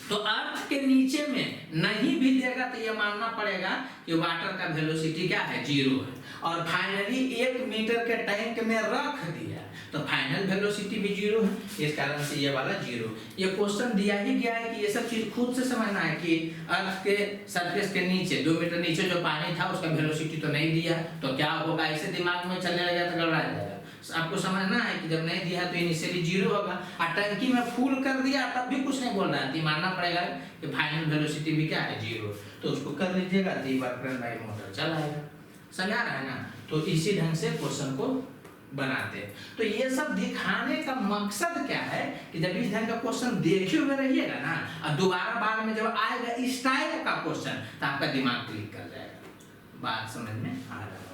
तो अर्थ के नीचे में नहीं भी देगा तो ये मानना पड़ेगा कि वाटर का वेलोसिटी क्या है, 0 है, और फाइनली 1 मीटर के टैंक में रख दिया, तो फाइनल वेलोसिटी भी 0 है, इस कारण से ये वाला 0। ये क्वेश्चन दिया ही गया है कि ये सब चीज खुद से समझना है कि अर्थ के सरफेस के नीचे 2 मीटर नीचे जो पानी था उसका वेलोसिटी तो नहीं दिया, तो क्या होगा, ऐसे दिमाग में चलने लगा तो गड़बड़ा जाएगा। आपको समझना है कि जब नहीं दिया तो इनिशियली 0 होगा, और टंकी में फुल कर दिया तब भी कुछ नहीं बोल रहा है, तो मानना पड़ेगा कि फाइनल वेलोसिटी भी क्या है, 0। तो उसको कर लीजिएगा तो वर्क डन बाय मोटर चल आएगा। समझा रहा है ना। तो इसी ढंग से क्वेश्चन को बनाते हैं। तो ये सब दिखाने का मकसद क्या है कि जब इस ढंग का क्वेश्चन देखे हुए रहिएगा ना, और दोबारा बाद में जब आएगा इस टाइप का क्वेश्चन, तो आपका दिमाग क्लिक कर जाएगा। बात समझ में आ रहा है।